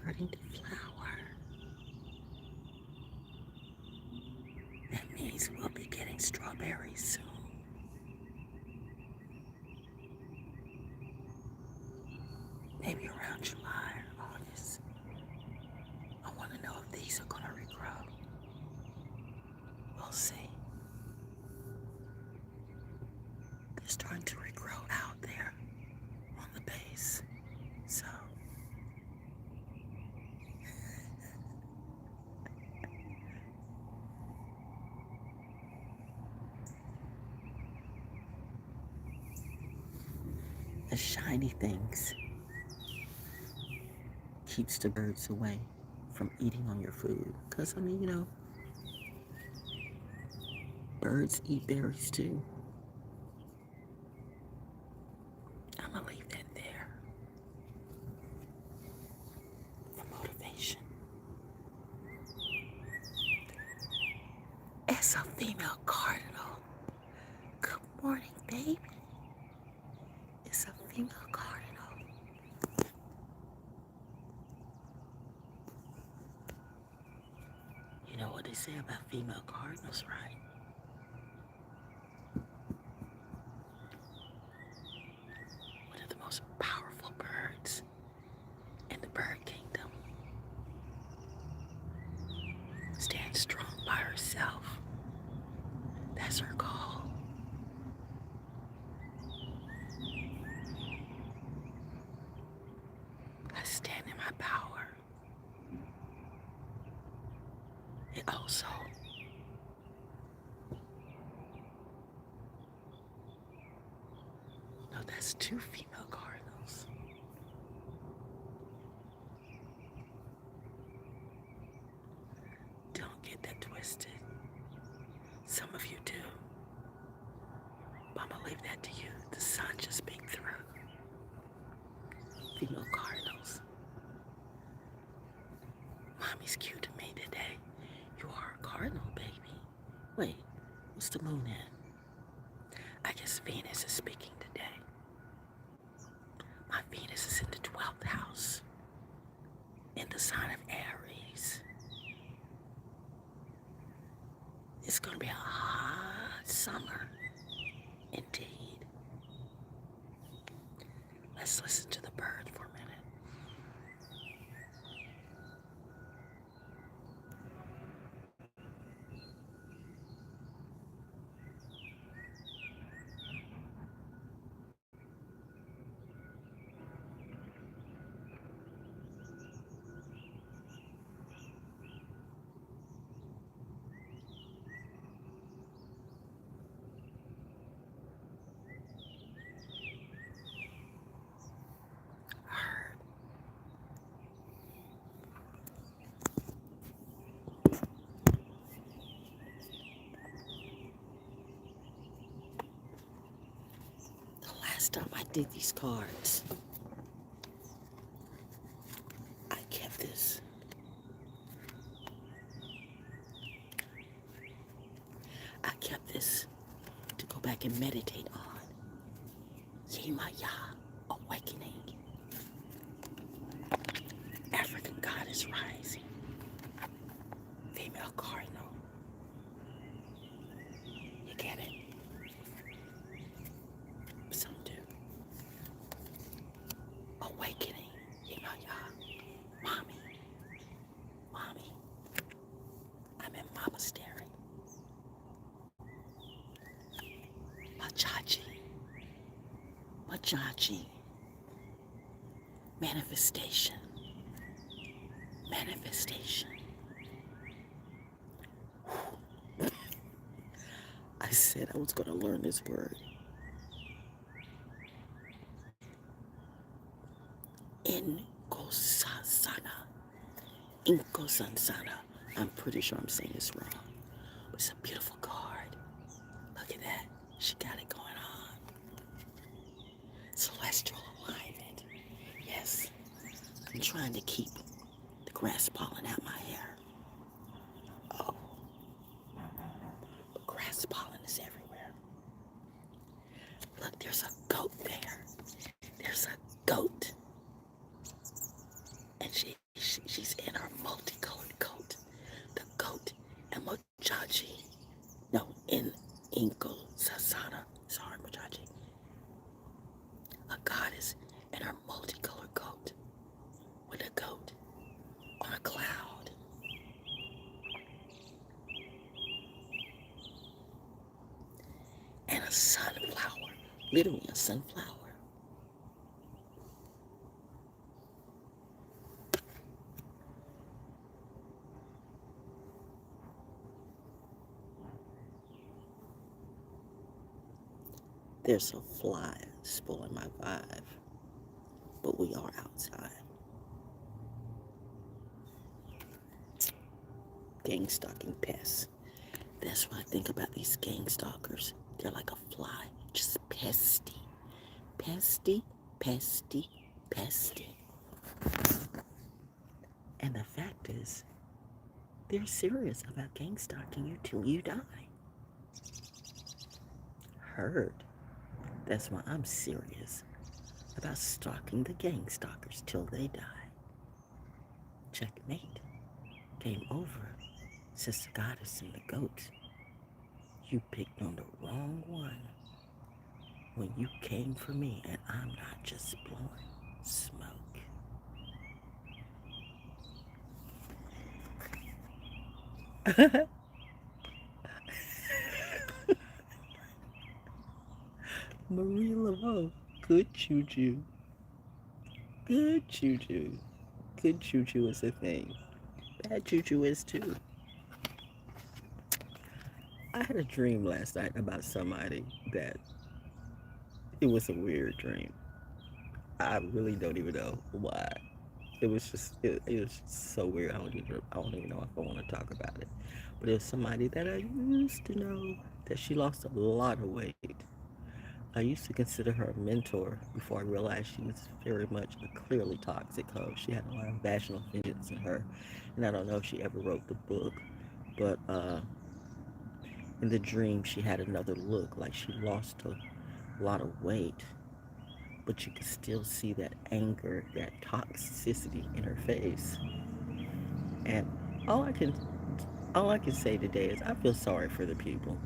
starting to flower. That means we'll be getting strawberries soon. Maybe around July or August. I want to know if these are going to regrow. We'll see. They're starting to regrow out there on the base. So, the shiny things keeps the birds away from eating on your food. Because, I mean, you know, birds eat berries too. I'm going to leave that there for motivation. It's a female cardinal. Good morning, baby. It's a female cardinal. You know what they say about female cardinals, right? One of the most powerful birds in the bird kingdom. Stands strong by herself. That's her call. I stand in my power. It also no, that's two female cardinals. Don't get that twisted. Some of you do. But I'm gonna leave that to you. The sun just peeked through. Female cardinals. Mommy's cute to me today. You are a cardinal, baby. Wait, what's the moon in? I guess Venus is speaking today. My Venus is in the 12th house, in the sign of Aries. It's gonna be a hot summer, indeed. Let's listen to the bird for a minute. Last time I did these cards, I kept this. I kept this to go back and meditate on. Yemaya, awakening. African goddess rising. Female cardinal. You get it? Some do. Awakening. Yemaya. Mommy. Mommy. I'm in mama staring. Machachi. Manifestation. Manifestation. I said I was going to learn this word. Inkosansana. I'm pretty sure I'm saying this wrong. It's a beautiful card. Look at that. She got it going on. Celestial alignment. Yes. I'm trying to keep the grass pollen out my hair. Oh. But grass pollen is everywhere. Look, there's a goat there. There's a goat. And Inko Sasana, sorry, Machachi, a goddess in her multicolored coat, with a goat on a cloud. And a sunflower, literally a sunflower. There's a fly spoiling my vibe, but we are outside. Gang stalking pests. That's what I think about these gang stalkers. They're like a fly, just pesty, pesty, pesty, pesty. And the fact is, they're serious about gang stalking you till you die. Heard. That's why I'm serious about stalking the gang stalkers till they die. Checkmate. Game over, says the goddess and the goat. You picked on the wrong one when you came for me, and I'm not just blowing smoke. Marie Laveau, good juju. Good juju. Good juju is a thing. Bad juju is too. I had a dream last night about somebody that it was a weird dream. I really don't even know why. It was just so weird. I don't even know if I want to talk about it. But it was somebody that I used to know that she lost a lot of weight. I used to consider her a mentor before I realized she was very much a clearly toxic hoe. She had a lot of vaginal vengeance in her, and I don't know if she ever wrote the book, but in the dream she had another look, like she lost a lot of weight, but you could still see that anger, that toxicity in her face. And all I can all I can say today is I feel sorry for the people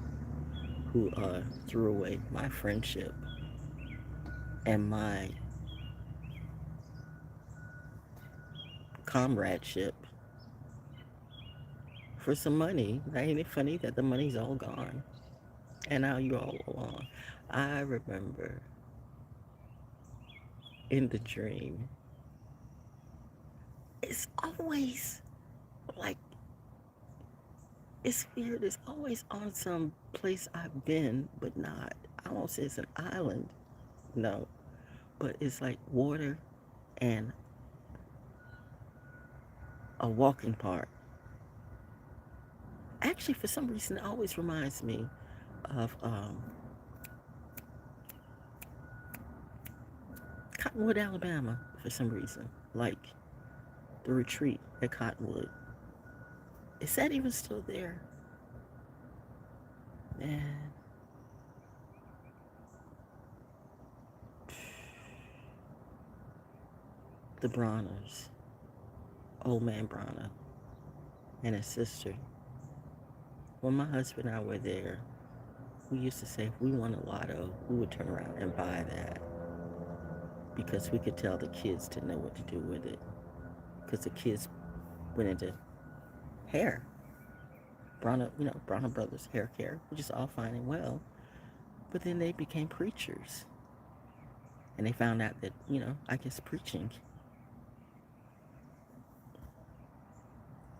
who threw away my friendship and my comradeship for some money. Ain't it funny that the money's all gone and now you're all alone? I remember in the dream, it's always like, it's weird. It's always on some place I've been, but not. I won't say it's an island, no, but it's like water and a walking park. Actually, for some reason, it always reminds me of Cottonwood, Alabama, for some reason. Like the retreat at Cottonwood. Is that even still there? Man, the Broners, old man Bronner, and his sister. When my husband and I were there, we used to say if we won a lotto, we would turn around and buy that because we could tell the kids to know what to do with it. Because the kids went into hair, Bronner Brothers hair care, which is all fine and well. But then they became preachers. And they found out that, I guess preaching,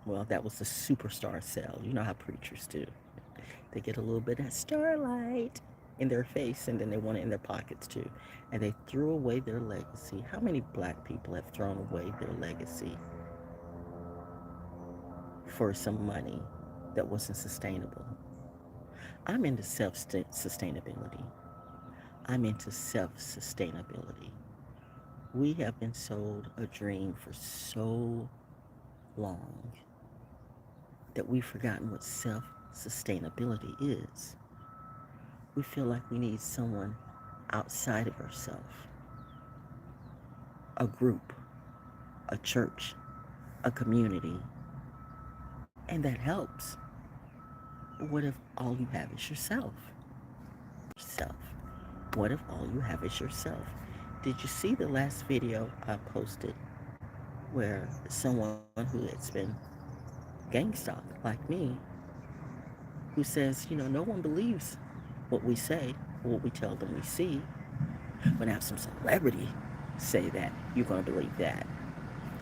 well, that was the superstar cell. You know how preachers do. They get a little bit of starlight in their face and then they want it in their pockets too. And they threw away their legacy. How many black people have thrown away their legacy for some money that wasn't sustainable? I'm into self-sustainability. I'm into self-sustainability. We have been sold a dream for so long that we've forgotten what self-sustainability is. We feel like we need someone outside of ourselves, a group, a church, a community, and that helps. But what if all you have is yourself? What if all you have is yourself? Did you see the last video I posted where someone who has been gangstalked like me, who says, no one believes what we say or what we tell them we see, but have some celebrity say that, you're going to believe that.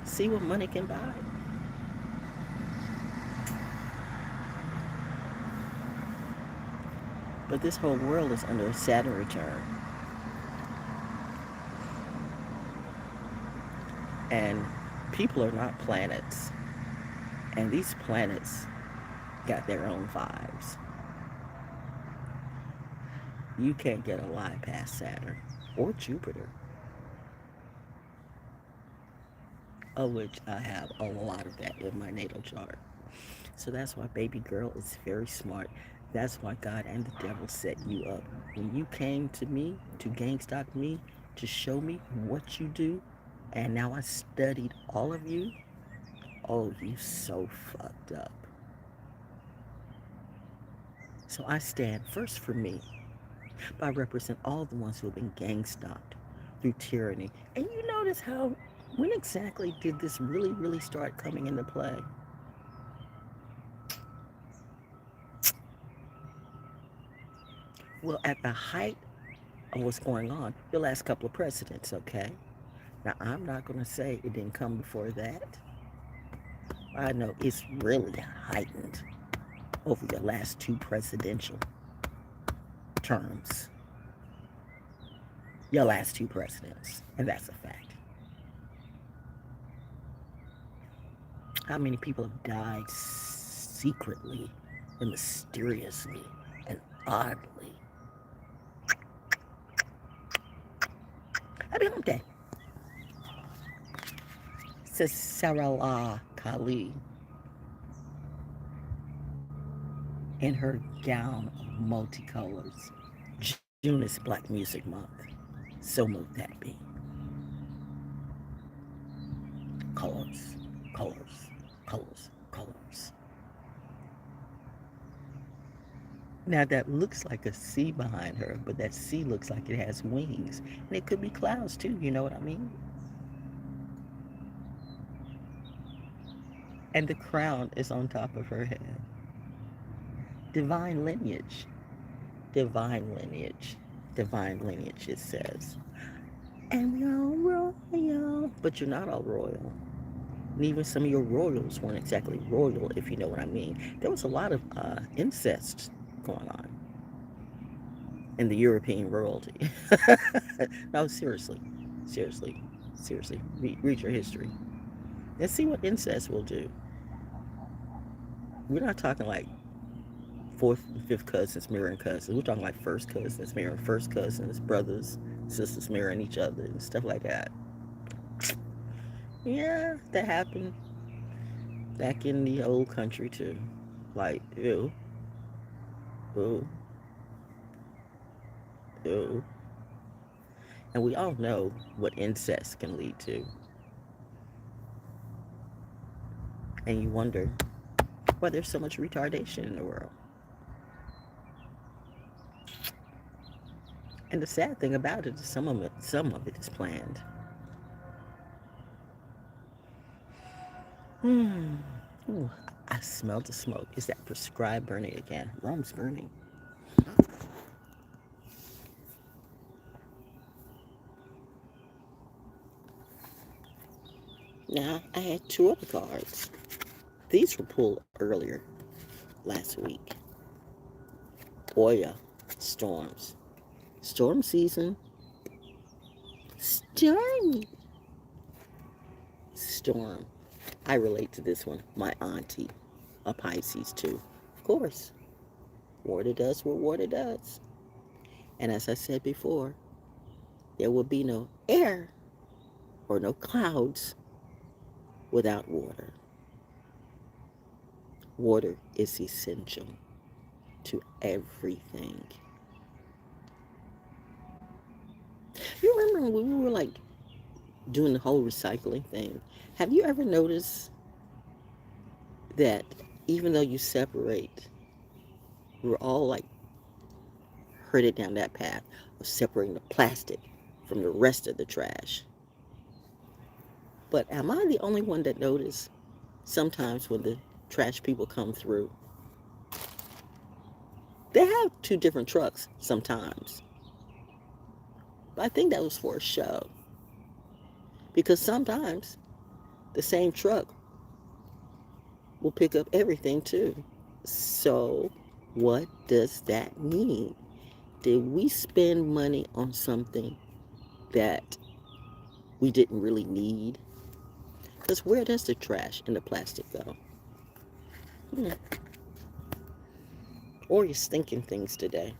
See what money can buy. But this whole world is under a Saturn return. And people are not planets. And these planets got their own vibes. You can't get a lie past Saturn or Jupiter, of which I have a lot of that in my natal chart. So that's why baby girl is very smart. That's why God and the devil set you up. When you came to me, to gangstalk me, to show me what you do, and now I studied all of you, oh, you so fucked up. So I stand first for me, but I represent all the ones who have been gangstalked through tyranny. And you notice how, when exactly did this really start coming into play? Well, at the height of what's going on, the last couple of presidents, okay? Now, I'm not going to say it didn't come before that. I know it's really heightened over the last two presidential terms. Your last two presidents, and that's a fact. How many people have died secretly and mysteriously and oddly? I mean, okay. Says Sarah Kali in her gown of multicolors. June is Black Music Month. So mote that be. Colors, colors, colors, colors. Now that looks like a sea behind her, but that sea looks like it has wings. And it could be clouds too, you know what I mean? And the crown is on top of her head. Divine lineage. Divine lineage. Divine lineage, it says. And we're all royal. But you're not all royal. And even some of your royals weren't exactly royal, if you know what I mean. There was a lot of incest going on in the European royalty. No, seriously, seriously, seriously. Read your history and see what incest will do. We're not talking like fourth and fifth cousins marrying cousins. We're talking like first cousins marrying first cousins, brothers, sisters marrying each other, and stuff like that. Yeah, that happened back in the old country too. Like, ew, ew, ew. And we all know what incest can lead to. And you wonder why there's so much retardation in the world. And the sad thing about it is some of it is planned. Hmm. Ooh, I smell the smoke. Is that prescribed burning again? Rome's burning. Now, I had two other cards. These were pulled earlier last week. Oya, storms. Storm season. Stormy. Storm. I relate to this one. My auntie, a Pisces too. Of course. Water does what water does. And as I said before, there will be no air or no clouds without water. Water is essential to everything. You remember when we were like doing the whole recycling thing? Have you ever noticed that even though you separate, we're all like headed down that path of separating the plastic from the rest of the trash. But am I the only one that notice sometimes when the trash people come through, they have two different trucks sometimes. But I think that was for a show. Because sometimes the same truck will pick up everything too. So what does that mean? Did we spend money on something that we didn't really need? Because where does the trash and the plastic go? Or you're thinking things today.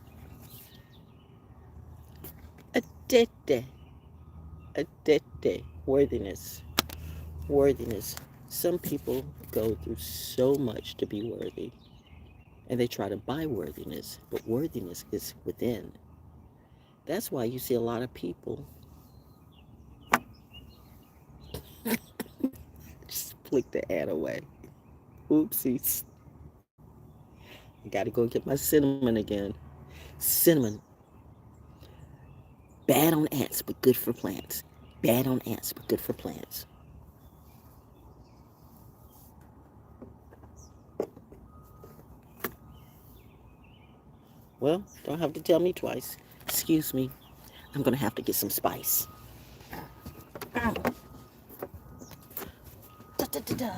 Adete. Adete. Worthiness. Worthiness. Some people go through so much to be worthy. And they try to buy worthiness. But worthiness is within. That's why you see a lot of people just flick the ad away. Oopsies. I gotta go get my cinnamon again. Cinnamon. Bad on ants, but good for plants. Bad on ants, but good for plants. Well, don't have to tell me twice. Excuse me. I'm gonna have to get some spice. Da, da, da, da.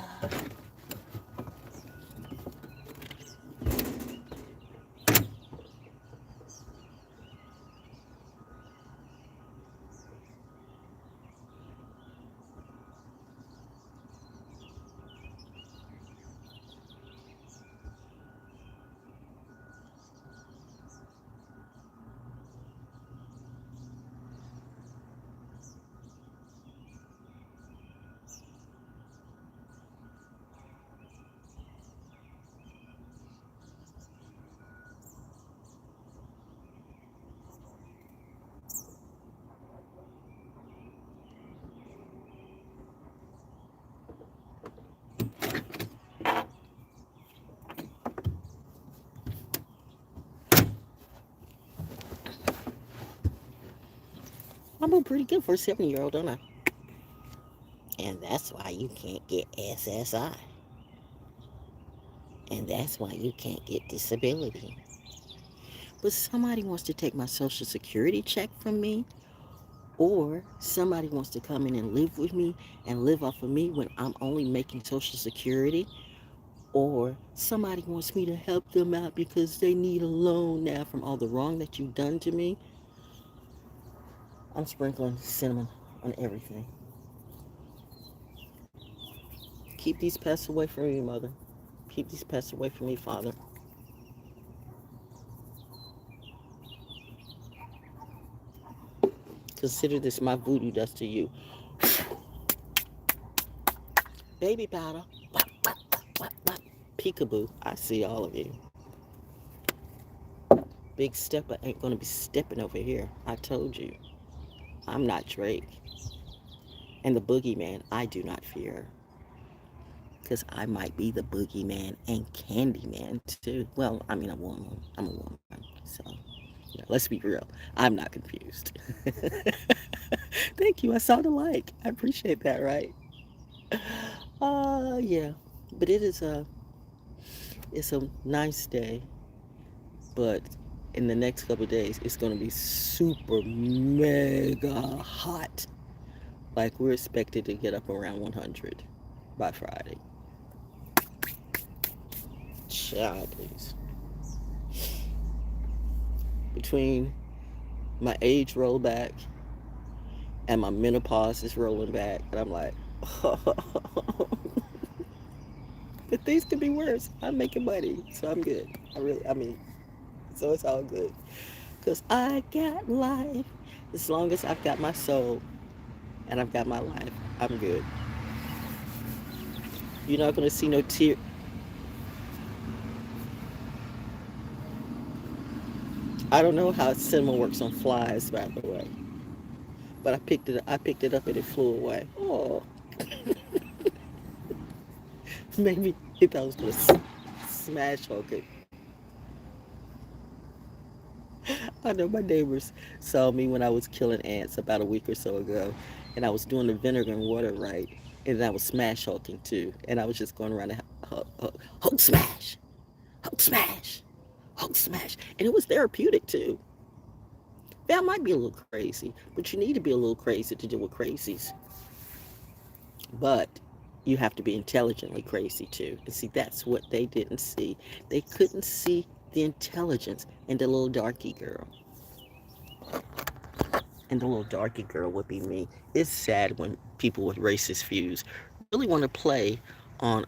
I'm doing pretty good for a 7-year-old, don't I? And that's why you can't get SSI. And that's why you can't get disability. But somebody wants to take my Social Security check from me, or somebody wants to come in and live with me and live off of me when I'm only making Social Security, or somebody wants me to help them out because they need a loan now from all the wrong that you've done to me. I'm sprinkling cinnamon on everything. Keep these pests away from me, Mother. Keep these pests away from me, Father. Consider this my voodoo dust to you. Baby powder. Peekaboo. I see all of you. Big stepper ain't gonna be stepping over here. I told you. I'm not Drake. And the boogeyman I do not fear. Because I might be the boogeyman and Candyman too. Well, I mean, I'm a woman. So, let's be real. I'm not confused. Thank you. I saw the like. I appreciate that, right? Yeah. But it's a nice day. But in the next couple of days, it's going to be super mega hot. Like, we're expected to get up around 100 by Friday. Child, please. Between my age rollback and my menopause is rolling back, and I'm like, but things could be worse. I'm making money, so I'm good. So it's all good. Because I got life. As long as I've got my soul and I've got my life, I'm good. You're not going to see no tear. I don't know how cinnamon works on flies, by the way. But I picked it up and it flew away. Oh. Maybe if I was going to smash Hulk it. I know my neighbors saw me when I was killing ants about a week or so ago, and I was doing the vinegar and water right, and I was smash hulking too, and I was just going around and hulk smash, hulk smash, hulk smash, and it was therapeutic too. That might be a little crazy, but you need to be a little crazy to deal with crazies. But you have to be intelligently crazy too. And see, that's what they didn't see. They couldn't see the intelligence in the little darky girl. And the little darky girl would be me. It's sad when people with racist views really want to play on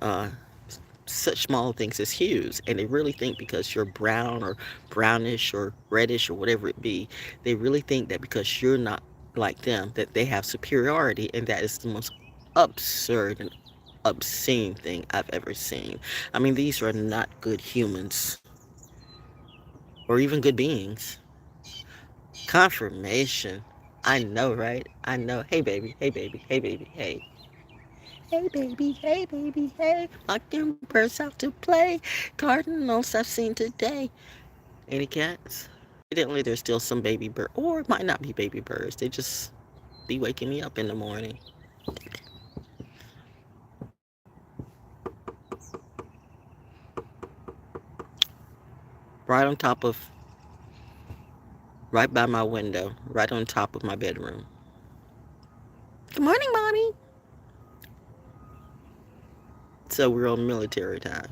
such small things as hues, and they really think because you're brown or brownish or reddish or whatever it be, they really think that because you're not like them that they have superiority, and that is the most absurd and obscene thing I've ever seen. I mean, these are not good humans or even good beings. Confirmation. I know, right? I know. Hey baby, hey baby, hey baby, hey. Hey baby, hey baby, hey. Walking birds out to play. Cardinals I've seen today. Any cats? Evidently there's still some baby bird, or it might not be baby birds. They just be waking me up in the morning. Right on top of, right by my window, right on top of my bedroom. Good morning, mommy. So we're on military time.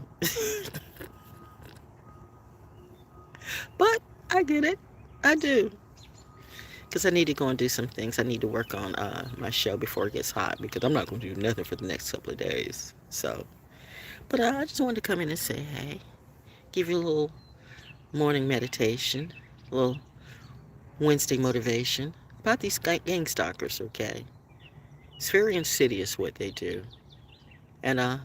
But I get it. I do. Because I need to go and do some things. I need to work on my show before it gets hot because I'm not going to do nothing for the next couple of days. So, but I just wanted to come in and say, hey, give you a little morning meditation, a little Wednesday motivation about these gang stalkers, okay? It's very insidious what they do. And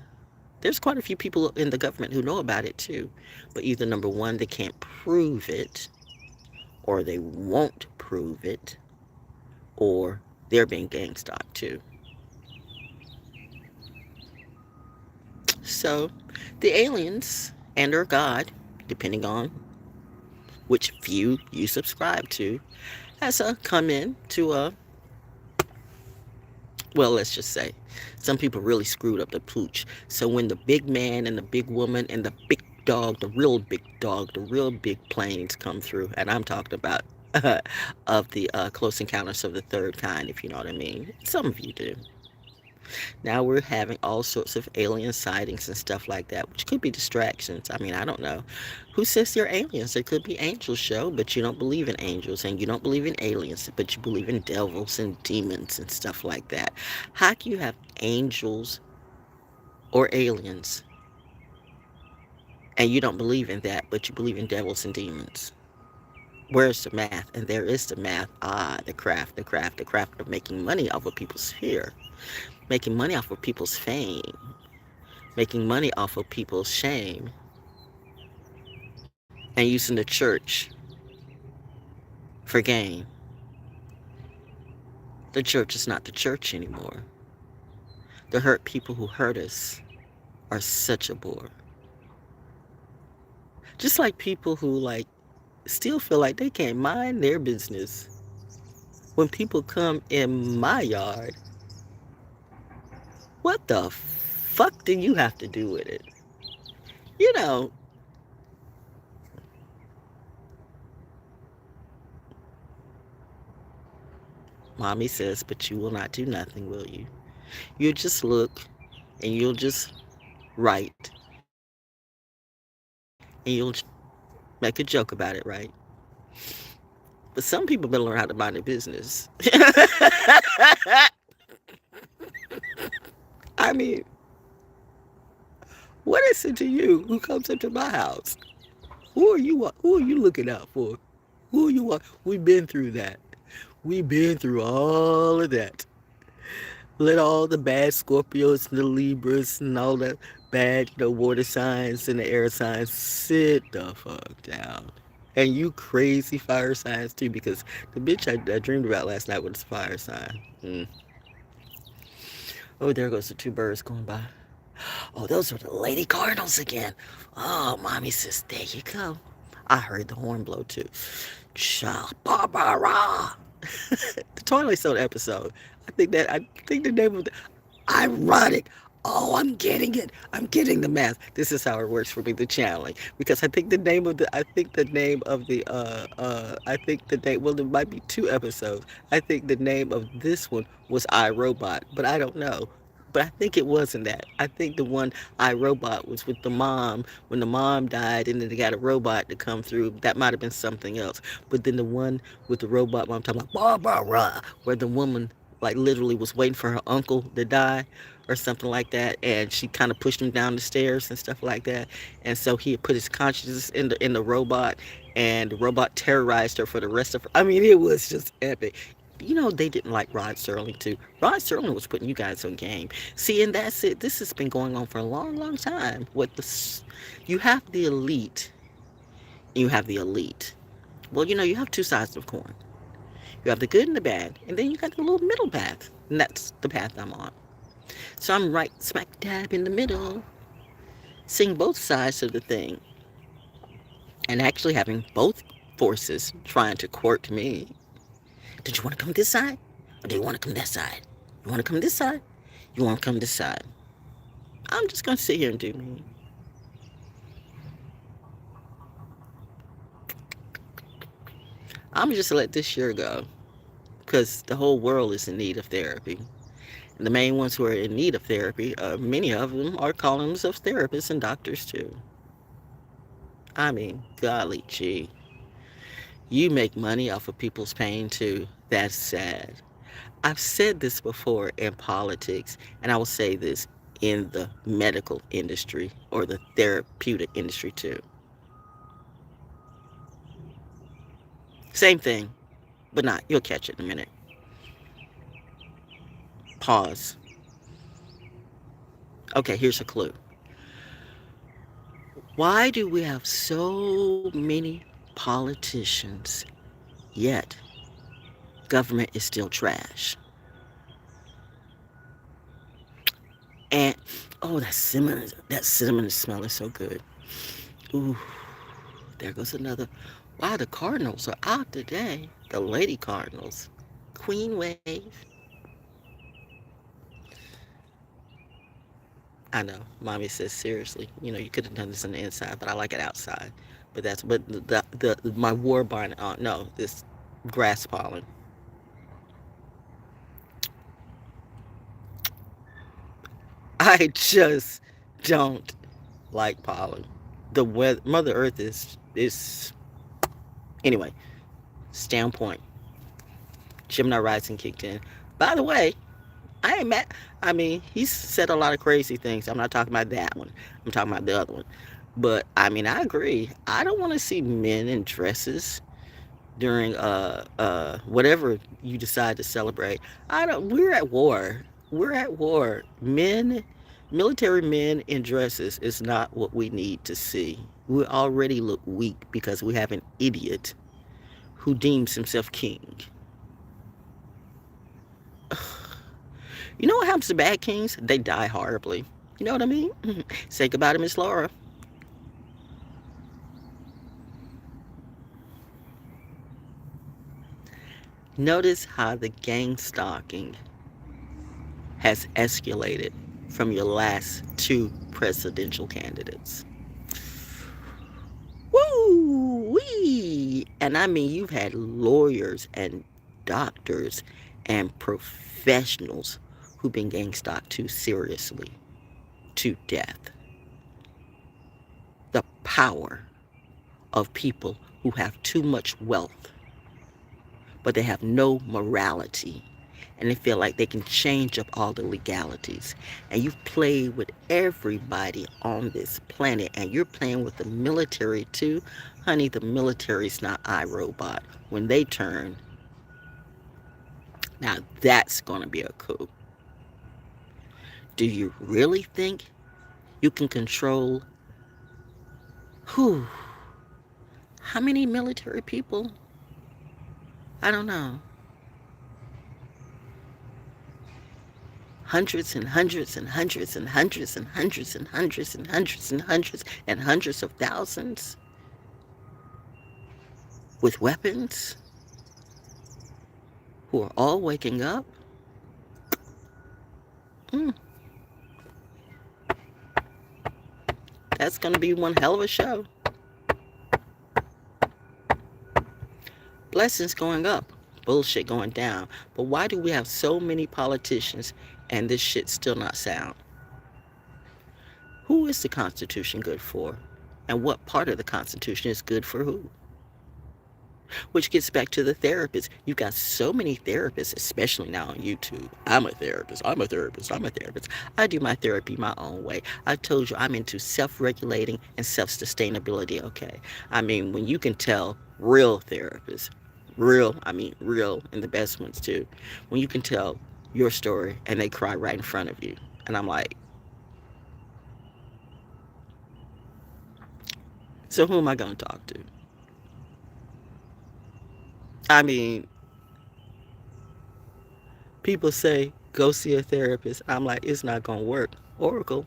there's quite a few people in the government who know about it too. But either number one, they can't prove it, or they won't prove it, or they're being gang stalked too. So the aliens and or God, depending on which view you subscribe to, has come in to well, let's just say some people really screwed up the pooch. So when the big man and the big woman and the big dog, the real big dog, the real big planes come through, and I'm talking about of the Close Encounters of the Third Kind, if you know what I mean. Some of you do. Now we're having all sorts of alien sightings and stuff like that, which could be distractions. I mean, I don't know. Who says they're aliens? There could be angels, show, but you don't believe in angels and you don't believe in aliens, but you believe in devils and demons and stuff like that. How can you have angels or aliens and you don't believe in that, but you believe in devils and demons? Where's the math? And there is the math. The craft, the craft, the craft of making money off of people's fear, making money off of people's fame, making money off of people's shame, and using the church for gain. The church is not the church anymore. The hurt people who hurt us are such a bore. Just like people who still feel like they can't mind their business. When people come in my yard, what the fuck do you have to do with it? You know, mommy says, but you will not do nothing, will you? You'll just look and you'll just write and you'll make a joke about it, right? But some people better learn how to mind their business. I mean, what is it to you who comes up to my house? Who are you? Who are you looking out for? Who are you? We've been through that. We've been through all of that. Let all the bad Scorpios and the Libras and all the bad, water signs and the air signs sit the fuck down. And you crazy fire signs too, because the bitch I dreamed about last night was a fire sign. Oh, there goes the two birds going by. Oh, those are the lady cardinals again. Oh, mommy says, there you go. I heard the horn blow too. Barbara. The toilet soda episode. I think the name of the ironic. Oh, I'm getting it. I'm getting the math. This is how it works for me, the channeling. Because I think the name, well, there might be two episodes. I think the name of this one was iRobot, but I don't know. But I think it wasn't that. I think the one iRobot was with the mom when the mom died, and then they got a robot to come through. That might have been something else. But then the one with the robot, I'm talking about Barbara, where the woman like literally was waiting for her uncle to die or something like that, and she kind of pushed him down the stairs and stuff like that, and so he had put his consciousness in the robot, and the robot terrorized her for the rest of her. I mean, it was just epic. You know, they didn't like Rod Serling too. Rod Serling was putting you guys on game. See, and that's it. This has been going on for a long, long time. You have the elite, and you have the elite. Well, you know, you have two sides of the coin. You have the good and the bad, and then you got the little middle path, and that's the path I'm on. So I'm right smack dab in the middle, seeing both sides of the thing, and actually having both forces trying to court me. Did you want to come this side? Or do you want to come that side? You want to come this side? You want to come this side? I'm just going to sit here and do me. I'm just let this year go, because the whole world is in need of therapy. And the main ones who are in need of therapy, many of them are calling themselves therapists and doctors too. I mean, golly gee. You make money off of people's pain too. That's sad. I've said this before in politics, and I will say this in the medical industry or the therapeutic industry too. Same thing, but not. You'll catch it in a minute. Pause. Okay, here's a clue. Why do we have so many politicians, yet government is still trash? And oh, that cinnamon smell is so good. Ooh, there goes another. Wow, the Cardinals are out today. The Lady Cardinals. Queen Wave. I know. Mommy says seriously. You know, you could have done this on the inside, but I like it outside. But the my war barn. No, this grass pollen. I just don't like pollen. The weather, Mother Earth is anyway. Standpoint. Gemini rising kicked in. By the way, I ain't mad. I mean, he's said a lot of crazy things. I'm not talking about that one. I'm talking about the other one. But I mean, I agree. I don't want to see men in dresses during whatever you decide to celebrate. I don't. We're at war. We're at war. Military men in dresses is not what we need to see. We already look weak because we have an idiot who deems himself king. You know what happens to bad kings? They die horribly. You know what I mean? Say goodbye to Miss Laura. Notice how the gang stalking has escalated from your last two presidential candidates. Woo wee! And I mean, you've had lawyers and doctors and professionals who've been gang stalked too seriously to death. The power of people who have too much wealth, but they have no morality, and they feel like they can change up all the legalities. And you've played with everybody on this planet, and you're playing with the military too. Honey, the military's not iRobot. When they turn, now that's going to be a coup. Do you really think you can control who? How many military people? I don't know. Hundreds and hundreds and hundreds and hundreds and hundreds and hundreds and hundreds and hundreds and hundreds of thousands with weapons who are all waking up. Mm, that's going to be one hell of a show. Blessings going up, bullshit going down. But why do we have so many politicians and this shit still not sound? Who is the Constitution good for? And what part of the Constitution is good for who? Which gets back to the therapist. You've got so many therapists, especially now on YouTube. I'm a therapist. I'm a therapist. I'm a therapist. I do my therapy my own way. I told you I'm into self-regulating and self-sustainability, okay? I mean, when you can tell real therapists, real, and the best ones too, when you can tell your story and they cry right in front of you. And I'm like, so who am I going to talk to? I mean, people say, go see a therapist. I'm like, it's not going to work. Oracle,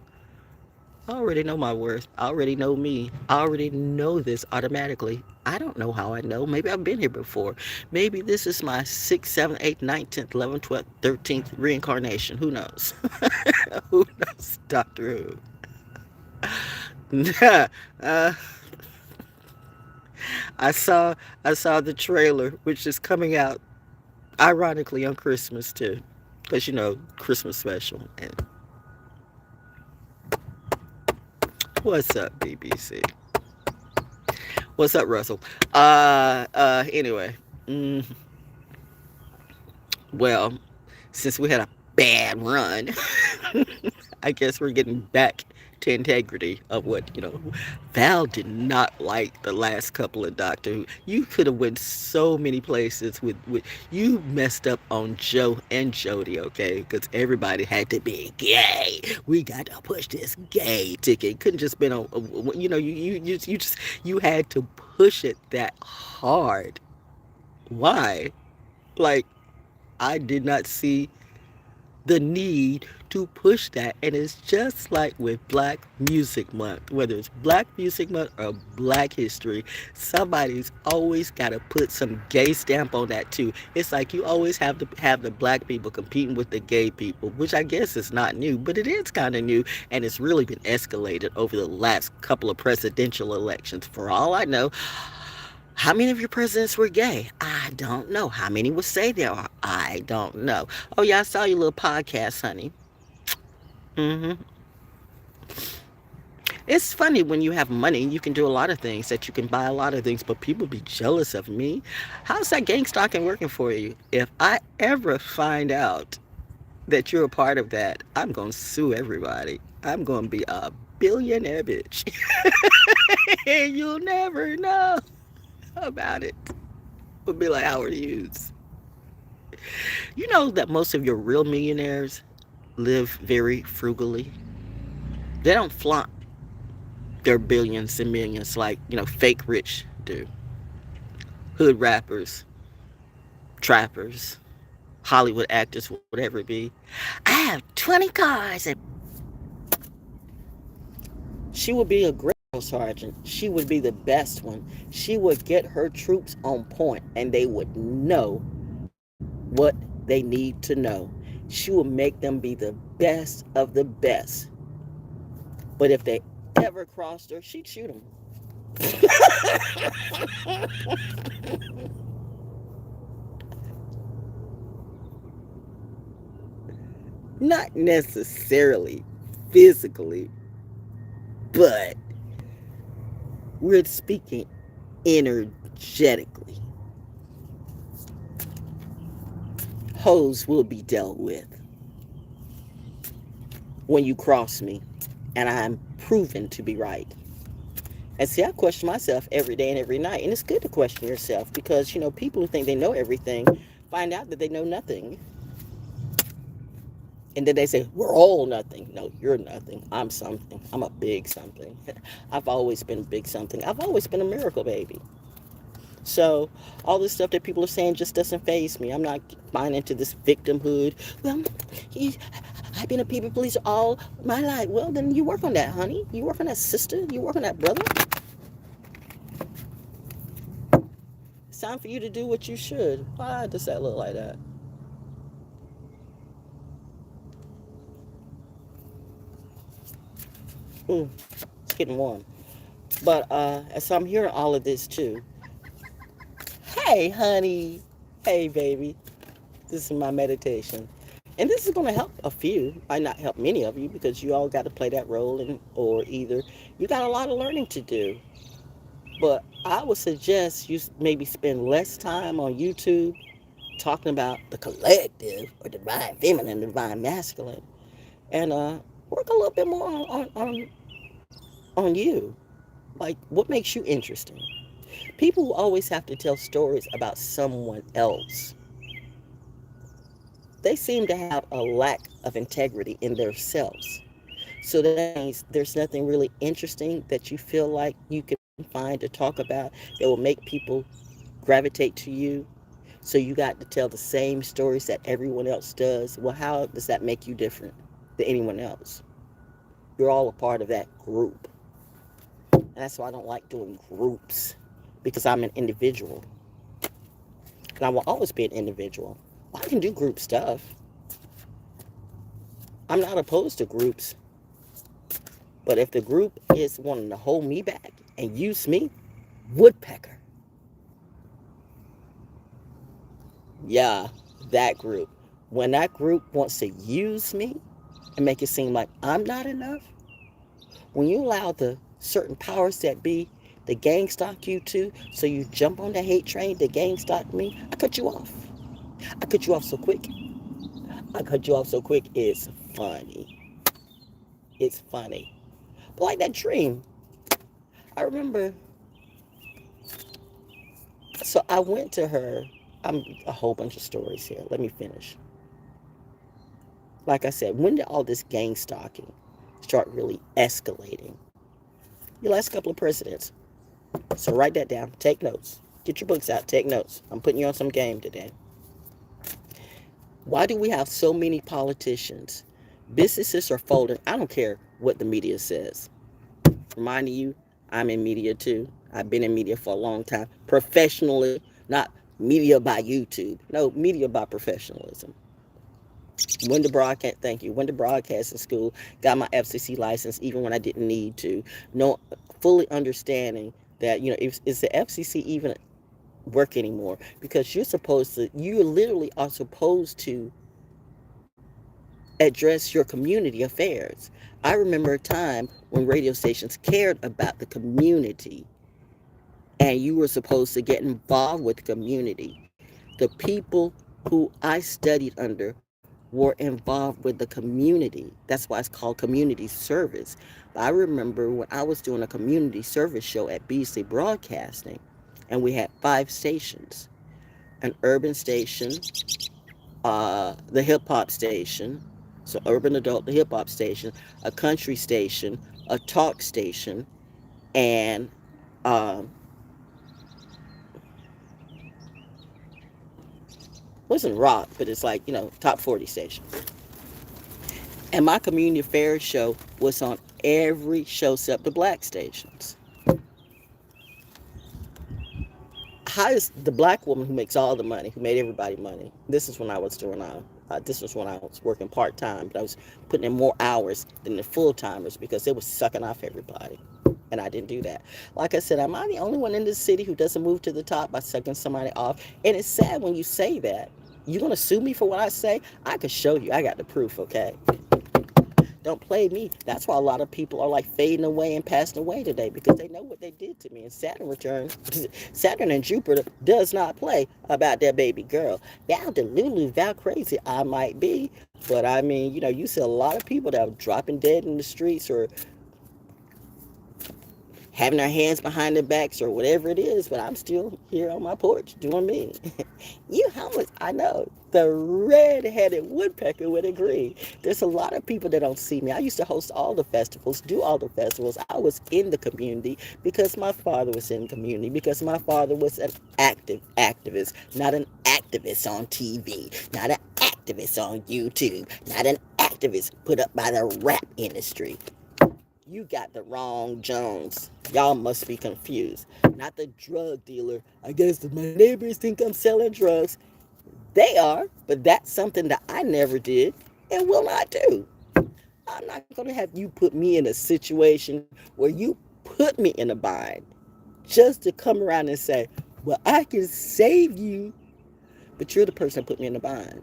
I already know my worth. I already know me. I already know this automatically. I don't know how I know. Maybe I've been here before. Maybe this is my 6th, 7th, 8th, 9th, 10th, 11th, 12th, 13th reincarnation. Who knows? Who knows, Doctor Who? uh, I saw the trailer, which is coming out ironically on Christmas too, because Christmas special. And what's up, BBC? What's up, Russell? Anyway, mm, well, since we had a bad run, I guess we're getting back to integrity of what, Val did not like the last couple of Doctor Who. You could have went so many places with you messed up on Joe and Jodie, okay? Because everybody had to be gay. We got to push this gay ticket. Couldn't just been on, you had to push it that hard. Why? Like, I did not see the need to push that. And it's just like with Black Music Month, whether it's Black Music Month or Black History, somebody's always got to put some gay stamp on that too. It's like you always have to have the black people competing with the gay people, which I guess is not new, but it is kind of new, and it's really been escalated over the last couple of presidential elections. For all I know, how many of your presidents were gay? I don't know. How many would say they are? I don't know. Oh, yeah, I saw your little podcast, honey. hmm It's funny when you have money, you can do a lot of things, that you can buy a lot of things, but people be jealous of me. How's that Gangstalking working for you? If I ever find out that you're a part of that, I'm going to sue everybody. I'm going to be a billionaire bitch. And you'll never know about it. Would be like Howard Hughes. You know that most of your real millionaires live very frugally. They don't flaunt their billions and millions like, fake rich do. Hood rappers, trappers, Hollywood actors, whatever it be. I have 20 cars. And she would be a great sergeant. She would be the best one. She would get her troops on point and they would know what they need to know. She would make them be the best of the best. But if they ever crossed her, she'd shoot them. Not necessarily physically, but we're speaking energetically. Hoes will be dealt with when you cross me, and I'm proven to be right. And see, I question myself every day and every night, and it's good to question yourself because, people who think they know everything find out that they know nothing. And then they say, we're all nothing. No, you're nothing. I'm something. I'm a big something. I've always been a big something. I've always been a miracle baby. So all this stuff that people are saying just doesn't faze me. I'm not buying into this victimhood. Well, I've been a people pleaser all my life. Well, then you work on that, honey. You work on that, sister. You work on that, brother. It's time for you to do what you should. Why does that look like that? Ooh, it's getting warm. But as I'm hearing all of this too, hey, honey. Hey, baby. This is my meditation. And this is going to help a few. Might not help many of you because you all got to play that role, or either you got a lot of learning to do. But I would suggest you maybe spend less time on YouTube talking about the collective or divine feminine, divine masculine, and work a little bit more on you. Like, what makes you interesting? People who always have to tell stories about someone else, they seem to have a lack of integrity in themselves. So that means there's nothing really interesting that you feel like you can find to talk about that will make people gravitate to you. So you got to tell the same stories that everyone else does. Well, how does that make you different than anyone else? You're all a part of that group. And that's why I don't like doing groups, because I'm an individual. And I will always be an individual. I can do group stuff. I'm not opposed to groups. But if the group is wanting to hold me back and use me, woodpecker. Yeah, that group. When that group wants to use me and make it seem like I'm not enough, when you allow the certain powers that be to gang stalk you too, so you jump on the hate train to gang stalk me, I cut you off. I cut you off so quick. I cut you off so quick. It's funny. It's funny. But like that dream, I remember. So I went to her. I'm a whole bunch of stories here. Let me finish. Like I said, when did all this gang stalking start really escalating? The last couple of presidents. So write that down. Take notes. Get your books out. Take notes. I'm putting you on some game today. Why do we have so many politicians? Businesses are folding. I don't care what the media says. Reminding you, I'm in media too. I've been in media for a long time. Professionally, not media by YouTube. No, media by professionalism. Went to broadcast. Thank you. Went to broadcasting school. Got my FCC license even when I didn't need to. No, fully understanding that is the FCC even work anymore? Because you literally are supposed to address your community affairs. I remember a time when radio stations cared about the community, and you were supposed to get involved with the community. The people who I studied under were involved with the community. That's why it's called community service. But I remember when I was doing a community service show at BC Broadcasting, and we had 5 stations: an urban station, the hip hop station, so urban adult, the hip hop station, a country station, a talk station, and um, wasn't rock, but it's like top 40 station. And my community affairs show was on every show except the black stations. How is the black woman who makes all the money, who made everybody money? This is when I was doing this was when I was working part-time, but I was putting in more hours than the full-timers because they were sucking off everybody. And I didn't do that. Like I said, am I the only one in this city who doesn't move to the top by sucking somebody off? And it's sad when you say that. You gonna sue me for what I say? I could show you. I got the proof, okay? Don't play me. That's why a lot of people are like fading away and passing away today, because they know what they did to me. And Saturn return, Saturn and Jupiter does not play about their baby girl. Val Delulu, Val crazy I might be, but I mean, you see a lot of people that are dropping dead in the streets, or having their hands behind their backs, or whatever it is, but I'm still here on my porch doing me. You homeless, I know. The red-headed woodpecker would agree. There's a lot of people that don't see me. I used to host all the festivals, do all the festivals. I was in the community because my father was in the community, because my father was an activist, not an activist on TV, not an activist on YouTube, not an activist put up by the rap industry. You got the wrong Jones. Y'all must be confused. Not the drug dealer. I guess my neighbors think I'm selling drugs. They are, but that's something that I never did and will not do. I'm not going to have you put me in a situation where you put me in a bind just to come around and say, well, I can save you, but you're the person that put me in a bind.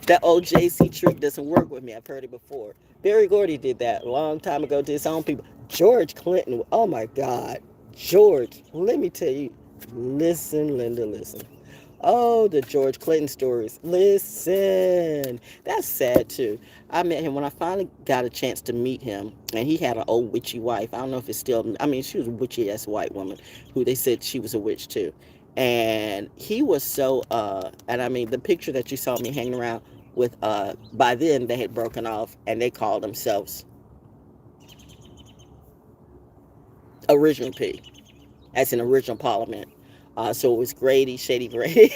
That old JC trick doesn't work with me. I've heard it before. Barry Gordy did that a long time ago to his own people. George Clinton, oh my God. George, let me tell you. Listen, Linda, listen. Oh, the George Clinton stories. Listen. That's sad too. I met him when I finally got a chance to meet him, and he had an old witchy wife. I don't know if it's still, I mean, she was a witchy ass white woman who they said she was a witch too. And he was so, and I mean, the picture that you saw me hanging around with, by then they had broken off and they called themselves Original P, as an original Parliament. So it was Grady, Shady Grady.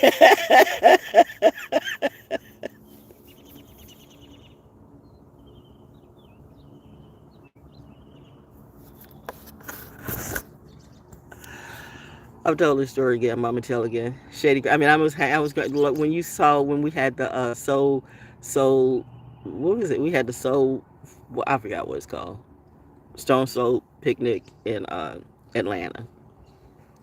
I've told this story again. Mama tell again. Shady. I mean, I was look, when you saw when we had the soul. What was it? We had the soul. Well, I forgot what it's called. Stone Soul picnic in Atlanta,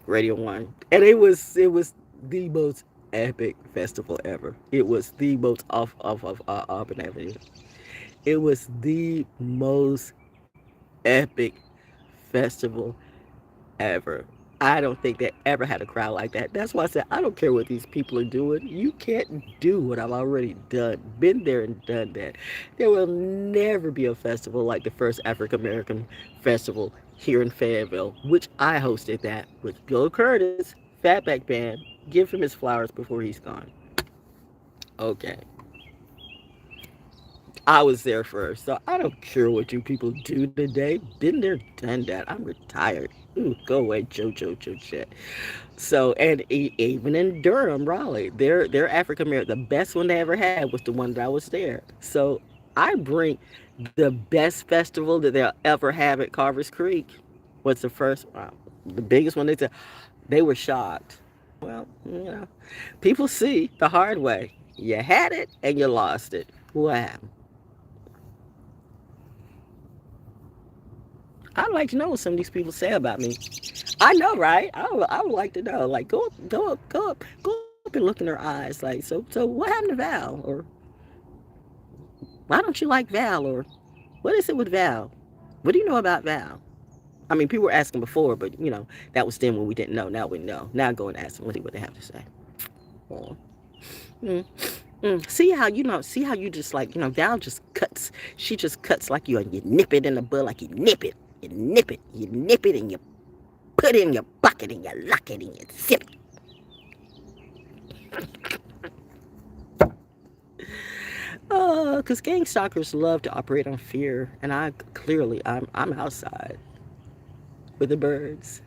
Radio One, and it was the most epic festival ever. It was the most off of Auburn Avenue. It was the most epic festival ever. I don't think they ever had a crowd like that. That's why I said I don't care what these people are doing. You can't do what I've already done. Been there and done that. There will never be a festival like the first African American festival here in Fayetteville, which I hosted that with Bill Curtis, Fatback Band. Give him his flowers before he's gone. Okay. I was there first, so I don't care what you people do today. Been there, done that. I'm retired. Ooh, go away, Joe Chet. So, and even in Durham, Raleigh, their African American, the best one they ever had was the one that I was there. So I bring the best festival that they'll ever have at Carver's Creek. Was the first, wow, the biggest one. They were shocked. Well, people see the hard way. You had it and you lost it. What happened? I'd like to know what some of these people say about me. I know, right? I would like to know. Like, go up and look in their eyes. Like, so what happened to Val? Or why don't you like Val? Or what is it with Val? What do you know about Val? I mean, people were asking before, but that was then when we didn't know. Now we know. Now go and ask them what they have to say. Oh. Mm. See how see how you just like Val just cuts. She just cuts like you nip it in the bud, like you nip it, you nip it, and you put it in your bucket and you lock it and you sip it. Because gang stalkers love to operate on fear, and I'm outside with the birds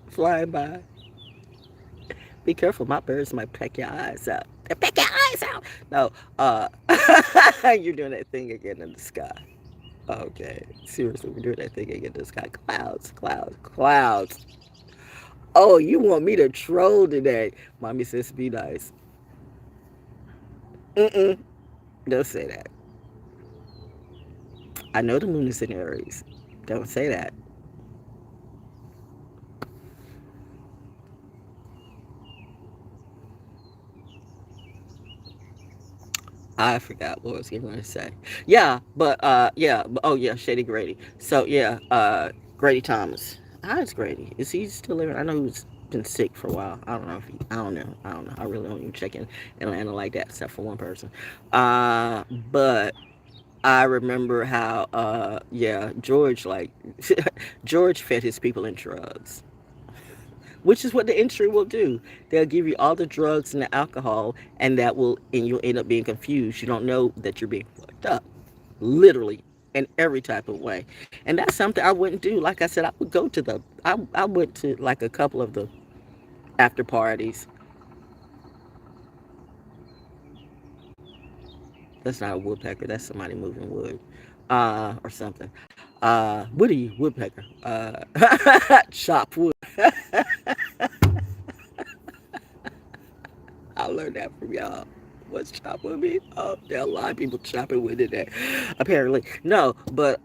flying by. Be careful, my birds might peck your eyes out. They peck your eyes out. No, you're doing that thing again in the sky. Okay, seriously, we're doing that thing again in the sky. Clouds, clouds, clouds. Oh, you want me to troll today? Mommy says be nice. Mm-mm. Don't say that. I know the moon is in Aries. Don't say that. I forgot what I was going to say. Oh yeah, Shady Grady. So yeah, Grady Thomas. How is Grady? Is he still living? I know he's been sick for a while. I don't know if he. I don't know. I really don't even check in Atlanta like that, except for one person. But I remember how yeah, George like George fed his people in drugs, which is what the industry will do. They'll give you all the drugs and the alcohol, and you'll end up being confused. You don't know that you're being fucked up, literally, in every type of way. And that's something I wouldn't do. Like I said, I would go to I went to like a couple of the after parties. That's not a woodpecker. That's somebody moving wood. or something. Woody Woodpecker. Chop wood. I learned that from y'all. What's chop wood mean? Oh, there are a lot of people chopping wood in there. Apparently, no, but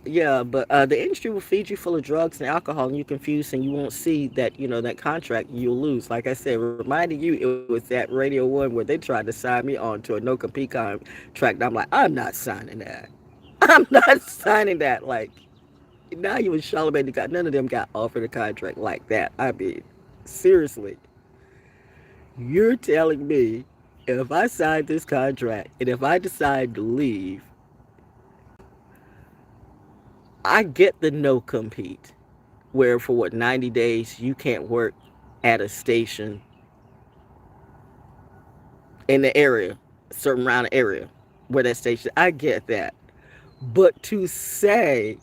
yeah, but the industry will feed you full of drugs and alcohol, and you're confused, and you won't see that that contract you'll lose. Like I said, reminding you, it was that Radio One where they tried to sign me on to a no compete contract. And I'm like, I'm not signing that. I'm not signing that. Like, now you and Charlamagne got none of them got offered a contract like that. I mean, seriously, you're telling me if I sign this contract and if I decide to leave, I get the no compete, where for what 90 days you can't work at a station in the area, a certain round of area where that station. I get that, but to say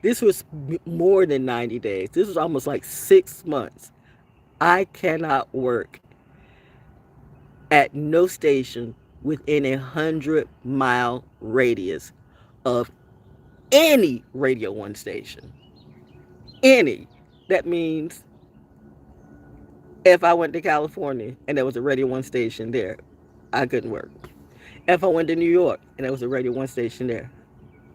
this was more than 90 days, this was almost like 6 months. I cannot work at no station within 100-mile radius of any Radio 1 station. Any. That means if I went to California and there was a Radio 1 station there, I couldn't work. If I went to New York and there was a Radio 1 station there,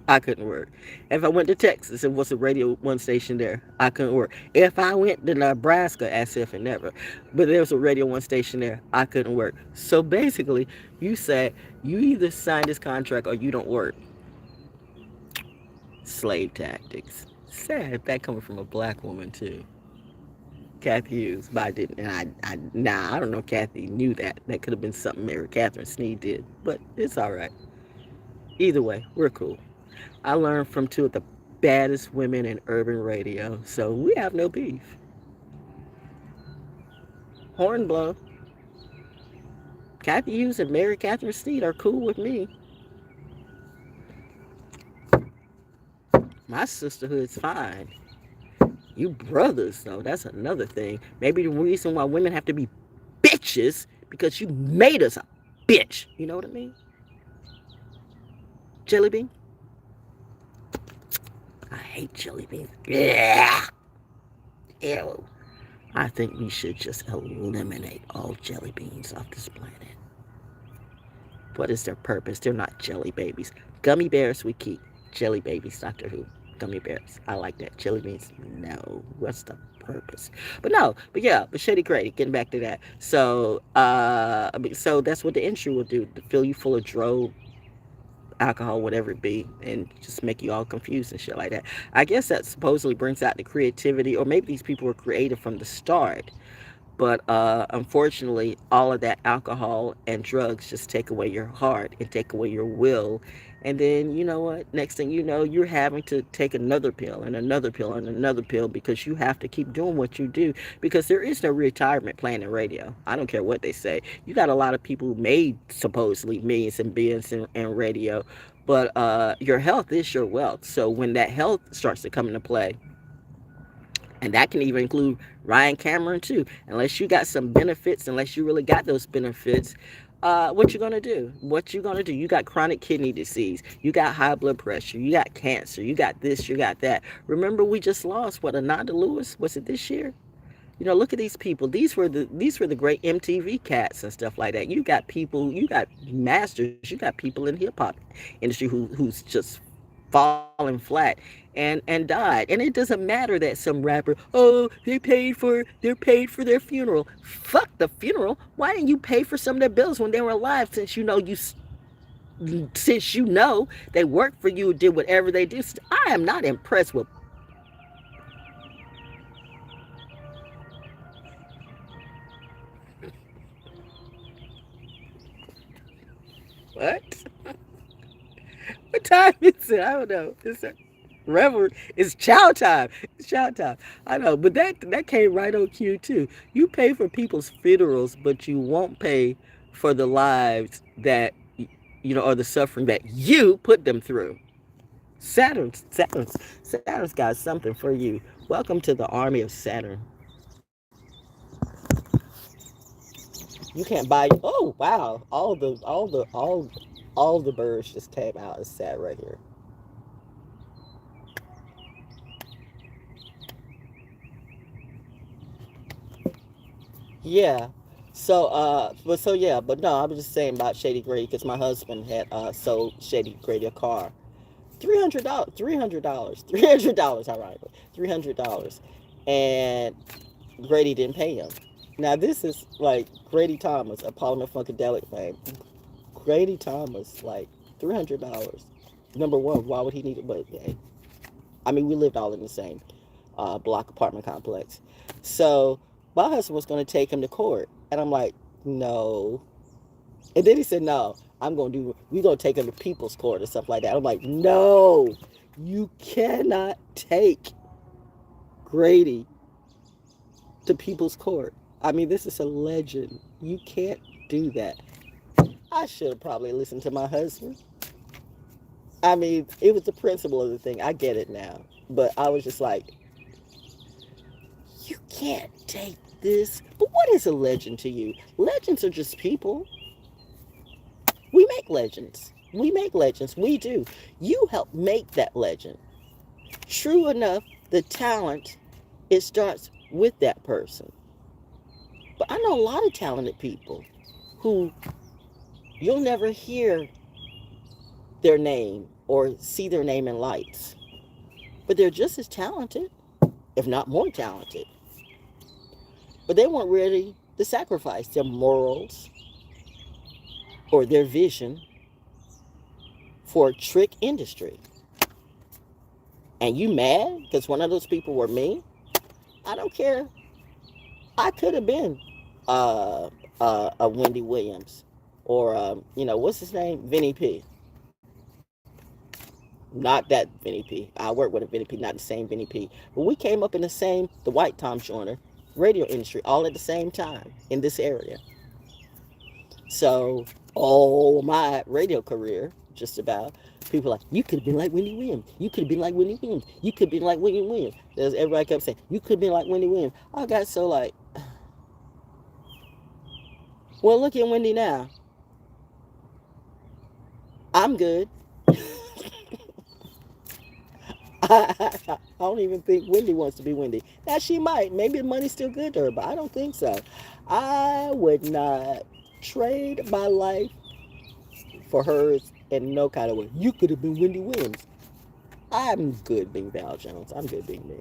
I couldn't work. If I went to Texas and was a Radio 1 station there, I couldn't work. If I went to Nebraska, as if it never, but there was a Radio 1 station there, I couldn't work. So basically, you said you either sign this contract or you don't work. Slave tactics. Sad that coming from a black woman too. Kathy Hughes, but I didn't, and I don't know if Kathy knew that. That could have been something Mary Catherine Sneed did, but it's all right. Either way, we're cool. I learned from two of the baddest women in urban radio, so we have no beef. Hornblow, Kathy Hughes and Mary Catherine Sneed are cool with me. My sisterhood's fine. You brothers, though, that's another thing. Maybe the reason why women have to be bitches because you made us a bitch. You know what I mean? Jelly bean? I hate jelly beans. Yeah. Ew. I think we should just eliminate all jelly beans off this planet. What is their purpose? They're not jelly babies. Gummy bears we keep. Jelly babies, Doctor Who. Gummy bears. I like that. Jelly beans, no. What's the purpose? But yeah, but Shady Grady, getting back to that. So that's what the industry will do, to fill you full of drogue, alcohol, whatever it be, and just make you all confused and shit like that. I guess that supposedly brings out the creativity, or maybe these people were creative from the start. But unfortunately, all of that alcohol and drugs just take away your heart and take away your will. And then, you know what? Next thing you know, you're having to take another pill and another pill and another pill because you have to keep doing what you do, because there is no retirement plan in radio. I don't care what they say. You got a lot of people who made supposedly millions and billions in radio, but your health is your wealth. So when that health starts to come into play, and that can even include Ryan Cameron too. Unless you got some benefits, unless you really got those benefits, what you gonna do? What you gonna do? You got chronic kidney disease, you got high blood pressure, you got cancer, you got this, you got that. Remember, we just lost what, Ananda Lewis? Was it this year? Look at these people. These were the great MTV cats and stuff like that. You got people, you got masters, you got people in hip hop industry who's just falling flat and died. And it doesn't matter that some rapper, oh, they're paid for their funeral. Fuck the funeral. Why didn't you pay for some of their bills when they were alive, since you know they worked for you, did whatever they did? I am not impressed with what? What time is it? I don't know. It's a reverend. It's chow time. It's chow time. I know, but that came right on cue too. You pay for people's funerals, but you won't pay for the lives that or the suffering that you put them through. Saturn's got something for you. Welcome to the army of Saturn. You can't buy. Oh wow! All. All the birds just came out and sat right here. Yeah. But no, I was just saying about Shady Grady because my husband had sold Shady Grady a car. $300, $300, $300, ironically, $300, and Grady didn't pay him. Now this is like Grady Thomas, a Parliament Funkadelic fame. Grady Thomas, like $300. Number one, why would he need it? But hey, I mean, we lived all in the same block apartment complex. So my husband was going to take him to court, and I'm like, no. And then he said, no, we're going to take him to people's court or stuff like that. I'm like, no, you cannot take Grady to people's court. I mean, this is a legend. You can't do that. I should have probably listened to my husband. I mean, it was the principle of the thing. I get it now. But I was just like, you can't take this. But what is a legend to you? Legends are just people. We make legends. We make legends. We do. You help make that legend. True enough, the talent, it starts with that person. But I know a lot of talented people who you'll never hear their name or see their name in lights. But they're just as talented, if not more talented. But they weren't ready to sacrifice their morals or their vision for a trick industry. And you mad because one of those people were me? I don't care. I could have been a Wendy Williams or, what's his name? Vinny P. Not that Vinny P. I work with a Vinny P, not the same Vinny P. But we came up in the white Tom Joyner radio industry all at the same time in this area. So, all my radio career, just about, people like, you could have been like Wendy Williams. You could have been like Wendy Williams. You could have been like Wendy Williams. Everybody kept saying, you could have been like Wendy Williams. I got so like, well, look at Wendy now. I'm good. I don't even think Wendy wants to be Wendy. Now, she might. Maybe the money's still good to her, but I don't think so. I would not trade my life for hers in no kind of way. You could have been Wendy Williams. I'm good being Val Jones. I'm good being me.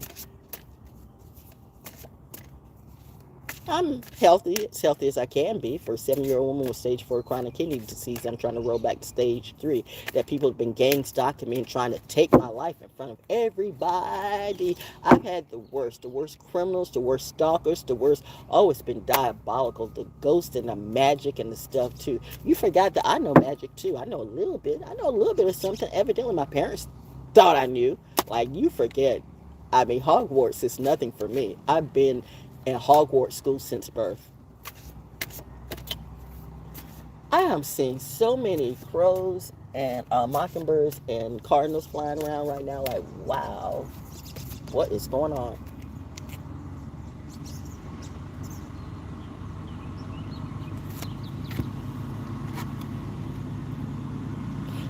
I'm healthy, as healthy as I can be for a 7-year-old woman with stage 4 chronic kidney disease. I'm trying to roll back to stage 3. That people have been gangstalking me and trying to take my life in front of everybody. I've had the worst criminals, the worst stalkers, the worst. Oh, it's been diabolical. The ghost and the magic and the stuff too. You forgot that I know magic too. I know a little bit. I know a little bit of something. Evidently, my parents thought I knew. Like, you forget. I mean, Hogwarts is nothing for me. I've been in Hogwarts school since birth. I am seeing so many crows and mockingbirds and cardinals flying around right now. Like, wow, what is going on?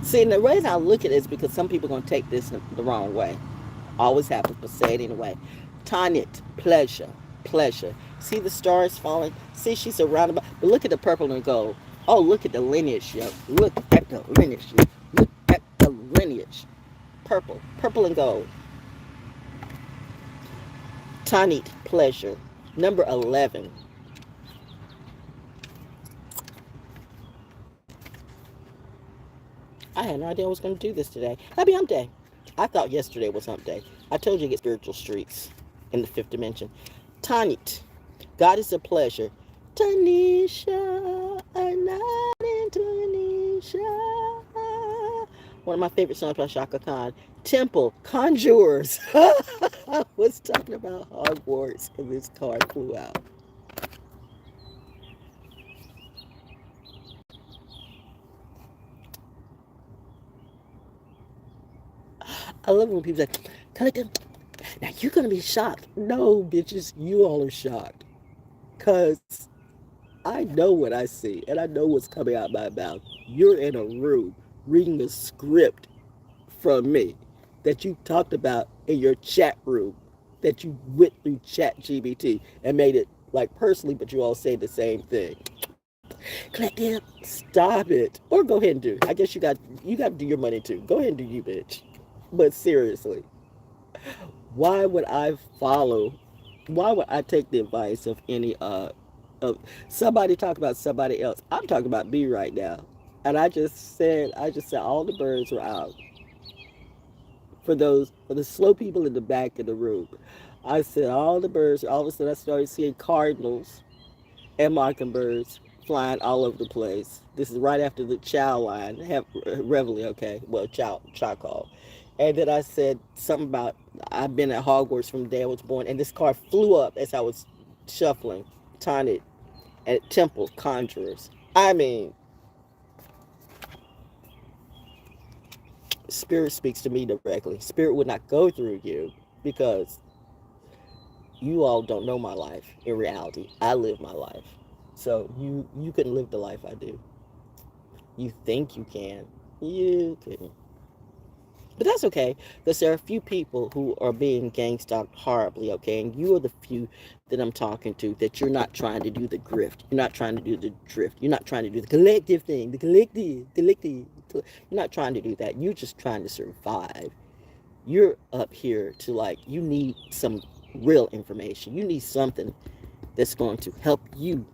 See, and the reason I look at it is because some people are going to take this the wrong way. Always happens, but say it anyway. Tanit, pleasure, pleasure. See the stars falling? See, she's surrounded by. But look at the purple and gold. Oh, look at the lineage, yo. Look at the lineage. Look at the lineage. Purple, purple and gold. Tanit, pleasure. Number 11. I had no idea I was going to do this today. Happy hump day. I thought yesterday was hump day. I told you to get spiritual streaks in the fifth dimension. Tanit. God is a pleasure. Tanisha, I'm not in Tanisha. One of my favorite songs by Shaka Khan. Temple, Conjurers. I was talking about Hogwarts and this card flew out. I love when people say, now you're going to be shocked. No, bitches, you all are shocked. Because I know what I see, and I know what's coming out my mouth. you're in a room reading a script from me that you talked about in your chat room, that you went through chat GBT and made it like personally, but you all say the same thing. Collective, stop it. Or go ahead and do. I guess you got to do your money too. Go ahead and do you, bitch. But seriously, why would I follow? Why would I take the advice of any of somebody talk about somebody else? I'm talking about me right now, and I just said all the birds were out for the slow people in the back of the room. I said all the birds. All of a sudden, I started seeing cardinals and mockingbirds flying all over the place. This is right after the chow line, have reveille, okay? Well, chow call. And then I said something about I've been at Hogwarts from the day I was born, and this car flew up as I was shuffling, taunted at temple conjurers. I mean, spirit speaks to me directly. Spirit would not go through you because you all don't know my life in reality. I live my life. So you couldn't live the life I do. You think you can. You couldn't. But that's okay, because there are a few people who are being gang stalked horribly, okay? And you are the few that I'm talking to that you're not trying to do the grift. You're not trying to do the drift. You're not trying to do the collective thing, the collective. You're not trying to do that. You're just trying to survive. You're up here to like, you need some real information. You need something that's going to help you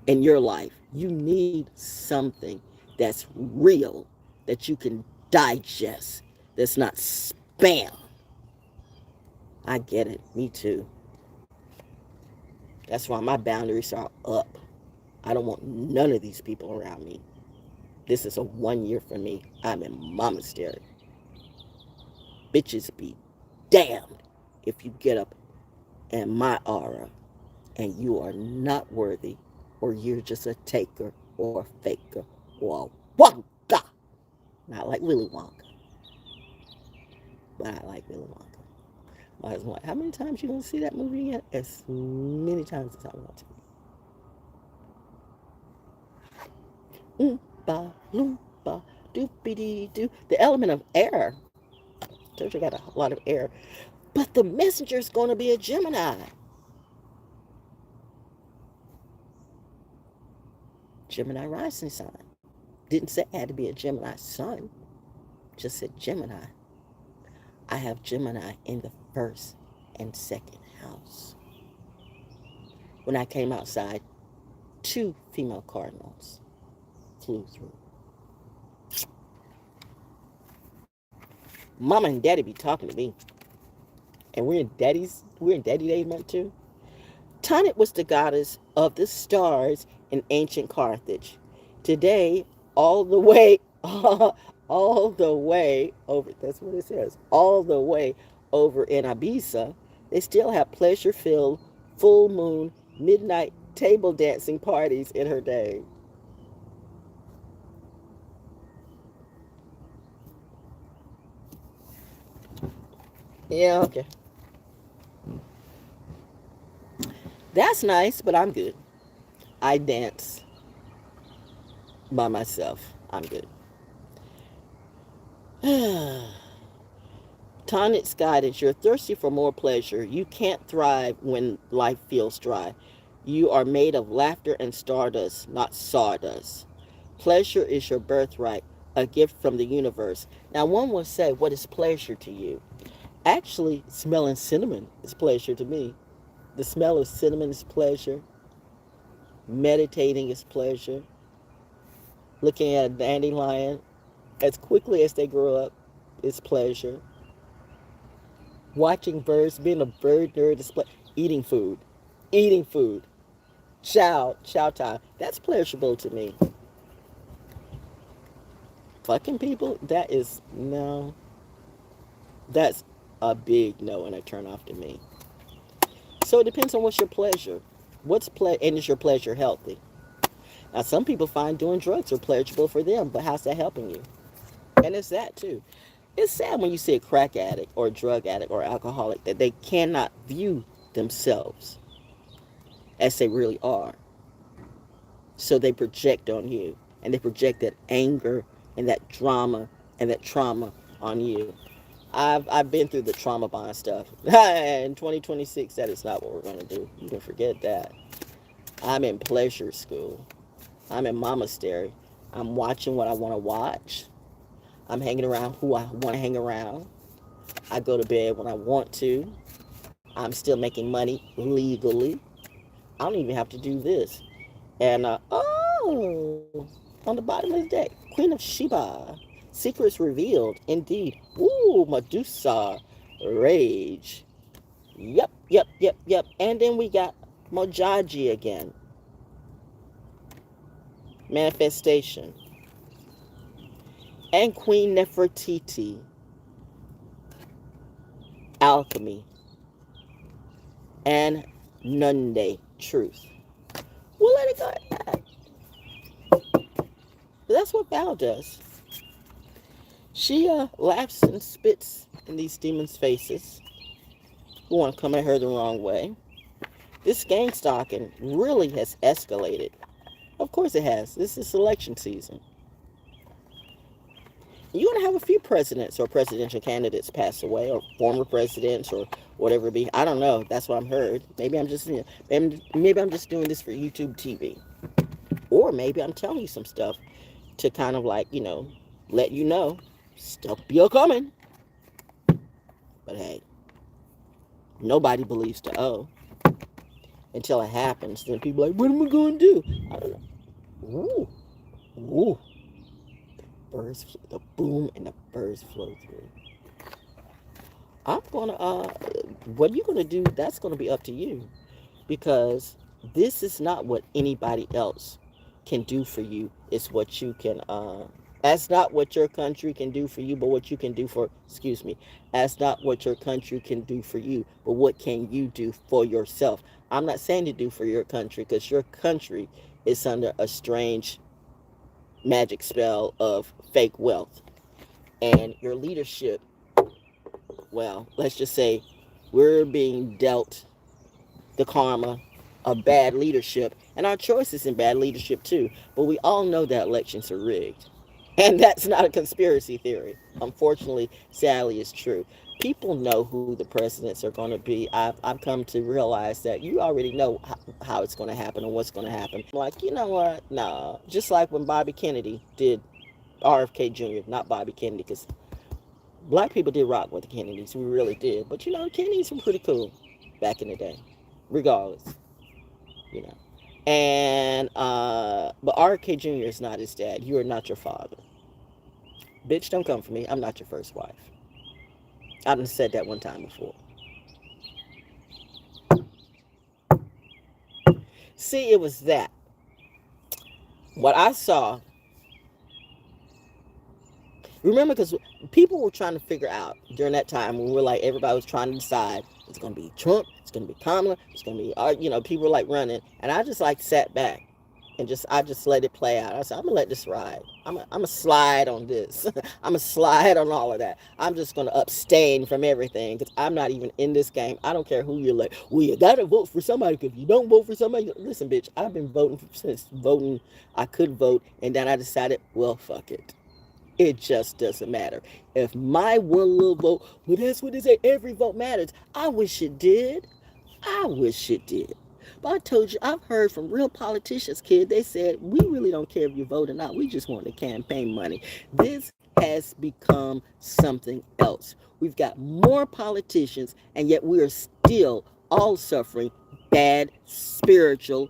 in your life. You need something that's real, that you can digest, that's not spam. I get it. Me too. That's why my boundaries are up. I don't want none of these people around me. This is a 1 year for me. I'm in monastery. Bitches be damned if you get up in my aura and you are not worthy, or you're just a taker or a faker or a Wonka. Not like Willy Wonka, but I like Willy Wonka. My husband, like, how many times you gonna see that movie again? As many times as I want to. Oompa loompa doopy dee doo. The element of air. Told you I got a lot of air. But the messenger is gonna be a Gemini. Gemini rising sign. Didn't say it had to be a Gemini sun. Just said Gemini. I have Gemini in the first and second house. When I came outside, 2 female cardinals flew through. Mama and Daddy be talking to me. And we're in Daddy Day month too. Tanit was the goddess of the stars in ancient Carthage. Today, all the way, all the way over, that's what it says, all the way over in Ibiza, they still have pleasure-filled, full moon, midnight table dancing parties in her day. Yeah, okay. That's nice, but I'm good. I dance by myself. I'm good. Tanit's guidance. You're thirsty for more pleasure. You can't thrive when life feels dry. You are made of laughter and stardust, not sawdust. Pleasure is your birthright, a gift from the universe. Now, one will say, what is pleasure to you? Actually, smelling cinnamon is pleasure to me. The smell of cinnamon is pleasure. Meditating is pleasure. Looking at a dandelion as quickly as they grow up is pleasure. Watching birds, being a bird nerd is pleasure. Eating food, chow time. That's pleasurable to me. Fucking people, that is no. That's a big no and a turn off to me. So it depends on what's your pleasure. And is your pleasure healthy? Now, some people find doing drugs are pleasurable for them, but how's that helping you? And it's that too. It's sad when you see a crack addict or a drug addict or alcoholic that they cannot view themselves as they really are. So they project on you and they project that anger and that drama and that trauma on you. I've been through the trauma bond stuff. In 2026, that is not what we're going to do. You can forget that. I'm in pleasure school. I'm in monastery. I'm watching what I want to watch. I'm hanging around who I want to hang around. I go to bed when I want to. I'm still making money legally. I don't even have to do this. And, on the bottom of the deck, Queen of Sheba. Secrets revealed. Indeed. Ooh, Medusa. Rage. Yep, yep, yep, yep. And then we got Mojaji again. Manifestation. And Queen Nefertiti. Alchemy. And Nunde. Truth. We'll let it go at that. That's what Val does. She laughs and spits in these demons' faces who want to come at her the wrong way. This gangstalking really has escalated. Of course it has. This is election season. You're going to have a few presidents or presidential candidates pass away, or former presidents, or whatever it be. I don't know. That's what I've heard. Maybe I'm just doing this for YouTube TV. Or maybe I'm telling you some stuff to kind of like, let you know stuff be coming. But hey, nobody believes the O until it happens. Then people are like, what am I going to do? I don't know. Ooh. Birds, the boom and the birds flow through. I'm going to, what you're going to do, that's going to be up to you. Because this is not what anybody else can do for you. It's what you can, that's not what your country can do for you, but what you can do for, that's not what your country can do for you, but what can you do for yourself. I'm not saying to do for your country, because your country is under a strange magic spell of fake wealth. And your leadership, well, let's just say we're being dealt the karma of bad leadership, and our choices in bad leadership too. But we all know that elections are rigged. And that's not a conspiracy theory. Unfortunately, sadly, it's true. People know who the presidents are going to be. I've come to realize that you already know how it's going to happen and what's going to happen. Like, you know what? Nah. Just like when Bobby Kennedy did RFK Jr., not Bobby Kennedy, because black people did rock with the Kennedys. We really did. But, Kennedys were pretty cool back in the day, regardless. And, but RFK Jr. is not his dad. You are not your father. Bitch, don't come for me. I'm not your first wife. I've said that one time before. See, it was that. What I saw, remember, because people were trying to figure out during that time when everybody was trying to decide, it's going to be Trump, it's going to be Kamala, it's going to be, people were running. And I just sat back and I just let it play out. I said, I'm going to let this ride. I'm going to slide on this. I'm going to slide on all of that. I'm just going to abstain from everything because I'm not even in this game. I don't care who you're well, you got to vote for somebody, because if you don't vote for somebody, listen, bitch, I've been voting since voting I could vote, and then I decided, well, fuck it. It just doesn't matter. If my one little vote, well, that's what they say, every vote matters. I wish it did. But I told you, I've heard from real politicians, kid, they said, we really don't care if you vote or not. We just want the campaign money. This has become something else. We've got more politicians, and yet we are still all suffering bad spiritual,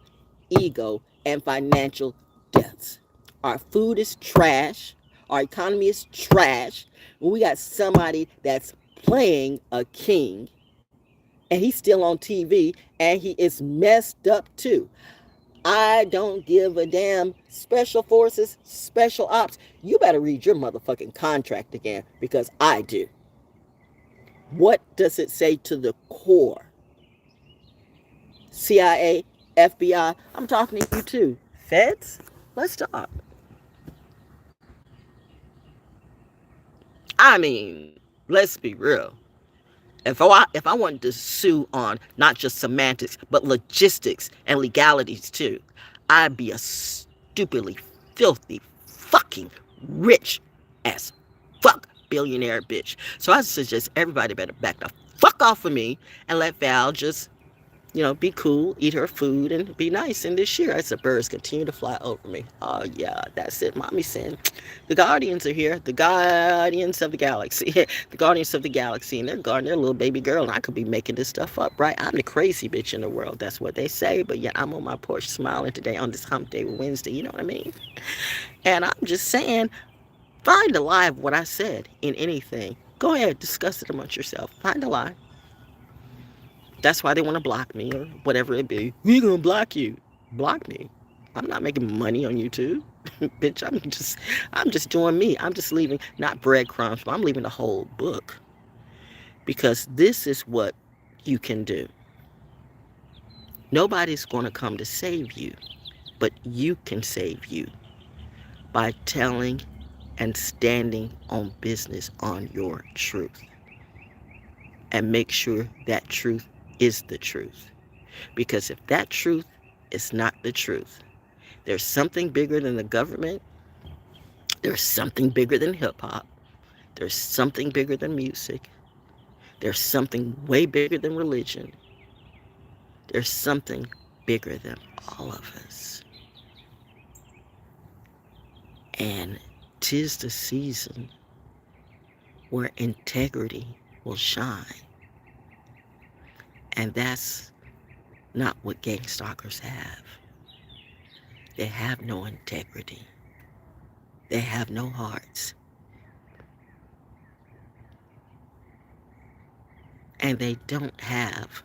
ego, and financial deaths. Our food is trash. Our economy is trash. We got somebody that's playing a king, and he's still on TV, and he is messed up too. I don't give a damn. Special forces, special ops. You better read your motherfucking contract again, because I do. What does it say to the core? CIA, FBI, I'm talking to you too. Feds, let's talk. I mean, let's be real. If I wanted to sue on not just semantics, but logistics and legalities too, I'd be a stupidly filthy, fucking rich as fuck billionaire bitch. So I suggest everybody better back the fuck off of me and let Val just, be cool, eat her food, and be nice. And this year, as the birds continue to fly over me. Oh, yeah, that's it. Mommy saying, the Guardians are here. The Guardians of the Galaxy. The Guardians of the Galaxy. And they're guarding their little baby girl. And I could be making this stuff up, right? I'm the crazy bitch in the world. That's what they say. But yeah, I'm on my porch smiling today on this hump day Wednesday. You know what I mean? And I'm just saying, find the lie of what I said in anything. Go ahead, discuss it amongst yourself. Find the lie. That's why they want to block me or whatever it be. We gonna block you. Block me. I'm not making money on YouTube. Bitch, I'm just doing me. I'm just leaving not breadcrumbs, but I'm leaving the whole book. Because this is what you can do. Nobody's gonna come to save you, but you can save you by telling and standing on business on your truth. And make sure that truth is the truth. Because if that truth is not the truth, there's something bigger than the government. There's something bigger than hip-hop. There's something bigger than music. There's something way bigger than religion. There's something bigger than all of us. And 'tis the season where integrity will shine. And that's not what gangstalkers have. They have no integrity. They have no hearts. And they don't have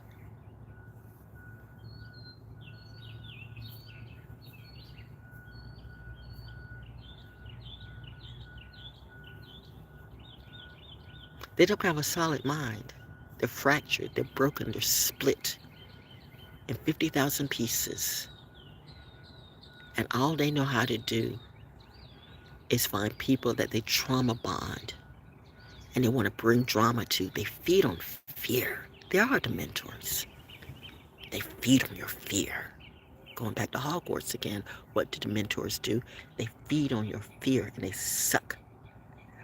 a solid mind. They're fractured, they're broken, they're split in 50,000 pieces. And all they know how to do is find people that they trauma bond and they want to bring drama to. They feed on fear. They are the mentors. They feed on your fear. Going back to Hogwarts again, what do the mentors do? They feed on your fear and they suck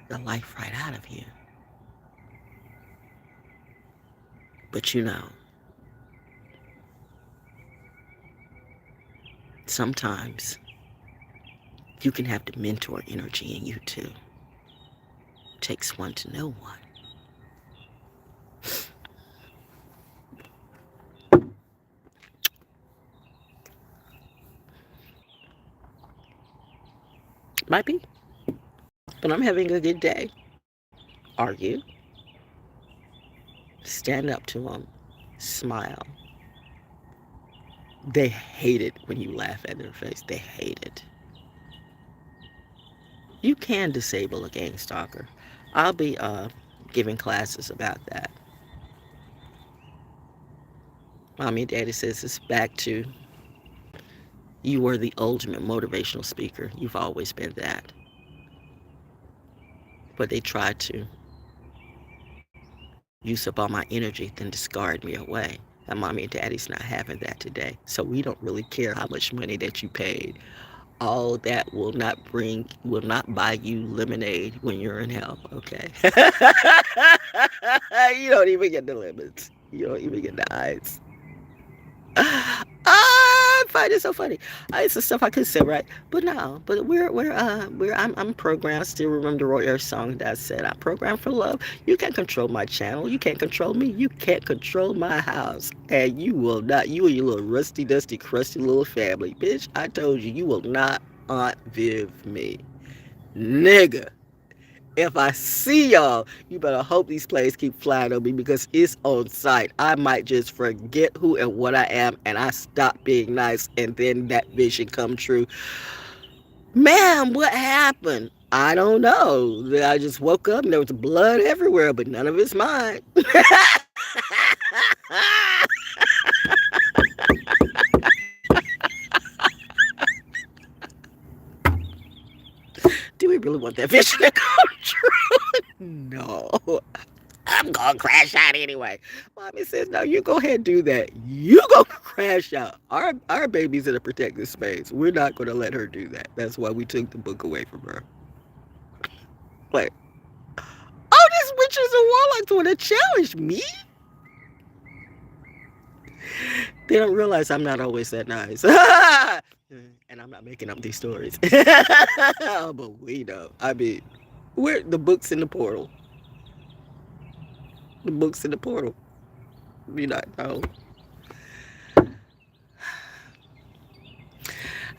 the life right out of you. But sometimes you can have the mentor energy in you too. It takes one to know one. Might be. But I'm having a good day. Are you? Stand up to them. Smile. They hate it when you laugh at their face. They hate it. You can disable a gang stalker. I'll be giving classes about that. Mommy and Daddy says it's back to you were the ultimate motivational speaker. You've always been that. But they tried to use up all my energy, then discard me away. And Mommy and Daddy's not having that today. So we don't really care how much money that you paid. All that will not buy you lemonade when you're in hell, okay? You don't even get the lemons. You don't even get the ice. I find it so funny. It's the stuff I could say, right? But no, but I'm programmed. I still remember the Roy Earth song that said, I'm programmed for love. You can't control my channel. You can't control me. You can't control my house. And you will not, you and your little rusty, dusty, crusty little family. Bitch, I told you, you will not Aunt Viv me. Nigga. If I see y'all, you better hope these planes keep flying on me because it's on sight. I might just forget who and what I am and I stop being nice and then that vision come true. Ma'am, what happened? I don't know. I just woke up and there was blood everywhere, but none of it's mine. Do we really want that vision to come true? No. I'm gonna crash out anyway. Mommy mommy says, no, you go ahead and do that. You go crash out. Our baby's in a protected space. We're not going to let her do that. That's why we took the book away from her. Like, oh, these witches and warlocks want to challenge me? They don't realize I'm not always that nice. And I'm not making up these stories. But we know. I mean, where the books in the portal. The books in the portal. We not know.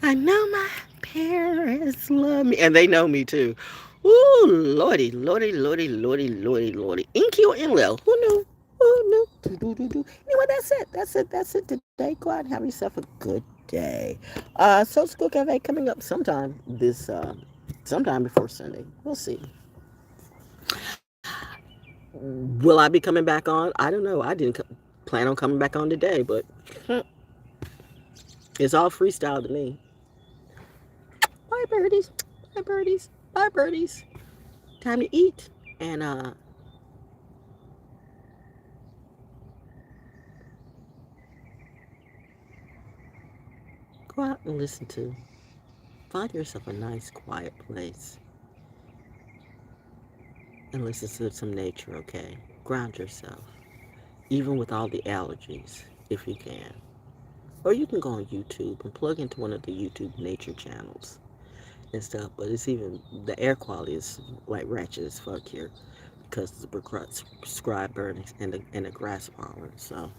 I know my parents love me. And they know me too. Ooh, lordy, lordy, lordy, lordy, lordy, lordy. Inky or Inlil. Who knew? Who knew? Anyway, that's it. That's it today. Go out and have yourself a good day. Soul School Cafe coming up sometime sometime before Sunday. We'll see. Will I be coming back on? I don't know. I didn't plan on coming back on today, but it's all freestyle to me. Bye, birdies. Bye, birdies. Bye, birdies. Time to eat. And, go out and listen to. Find yourself a nice, quiet place. And listen to some nature, okay? Ground yourself. Even with all the allergies, if you can. Or you can go on YouTube and plug into one of the YouTube nature channels and stuff. But it's even, the air quality is like ratchet as fuck here because of the prescribed burnings and the grass pollen. So,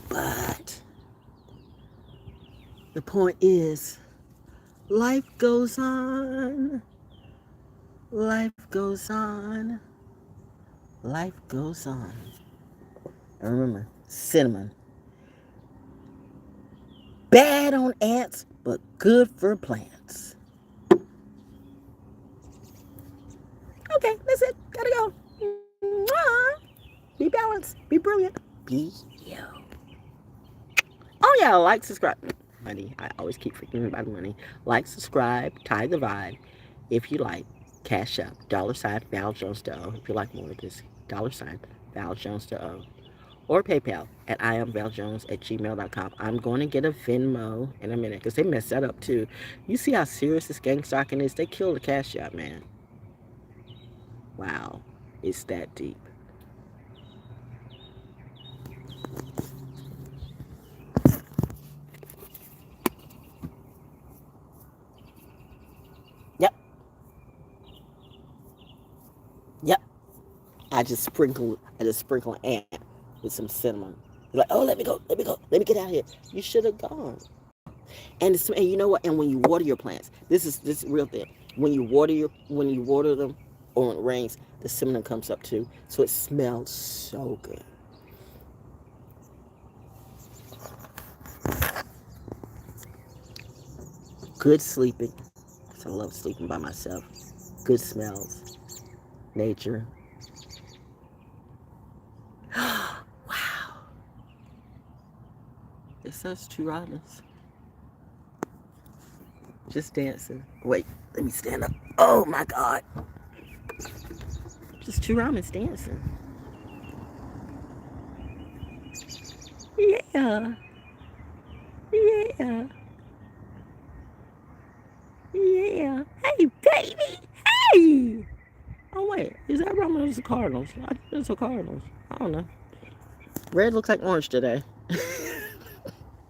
but the point is, life goes on. Life goes on. Life goes on. And remember, cinnamon. Bad on ants, but good for plants. Okay, that's it. Gotta go. Mwah. Be balanced. Be brilliant. Be you. Oh yeah, like, subscribe. Money. I always keep forgetting about money. Like, subscribe, tie the vibe. If you like, Cashapp, $ ValJonesDaO. If you like more of this, $ ValJonesDaO. Or PayPal at iamvaljones@gmail.com. I'm going to get a Venmo in a minute because they messed that up too. You see how serious this Gangstalking is? They killed the Cashapp, man. Wow. It's that deep. Yep. Yep. I just sprinkle an ant with some cinnamon. You're like, oh, let me go, let me get out of here. You should have gone. And you know what? And when you water your plants, this is real thing. When you water them, or when it rains, the cinnamon comes up too. So it smells so good. Good sleeping. Because I love sleeping by myself. Good smells. Nature. Wow. It says 2 ranas. Just dancing. Wait, let me stand up. Oh my God. Just 2 ranas dancing. Yeah. Yeah. Yeah. Hey, baby. Hey. Oh, wait. Is that Roman or is it Cardinals? I think it's the Cardinals. I don't know. Red looks like orange today.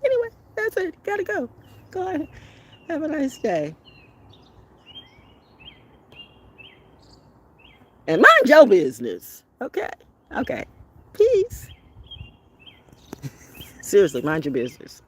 Anyway, that's it. Gotta go. Go ahead. Have a nice day. And mind your business. Okay? Okay. Peace. Seriously, mind your business.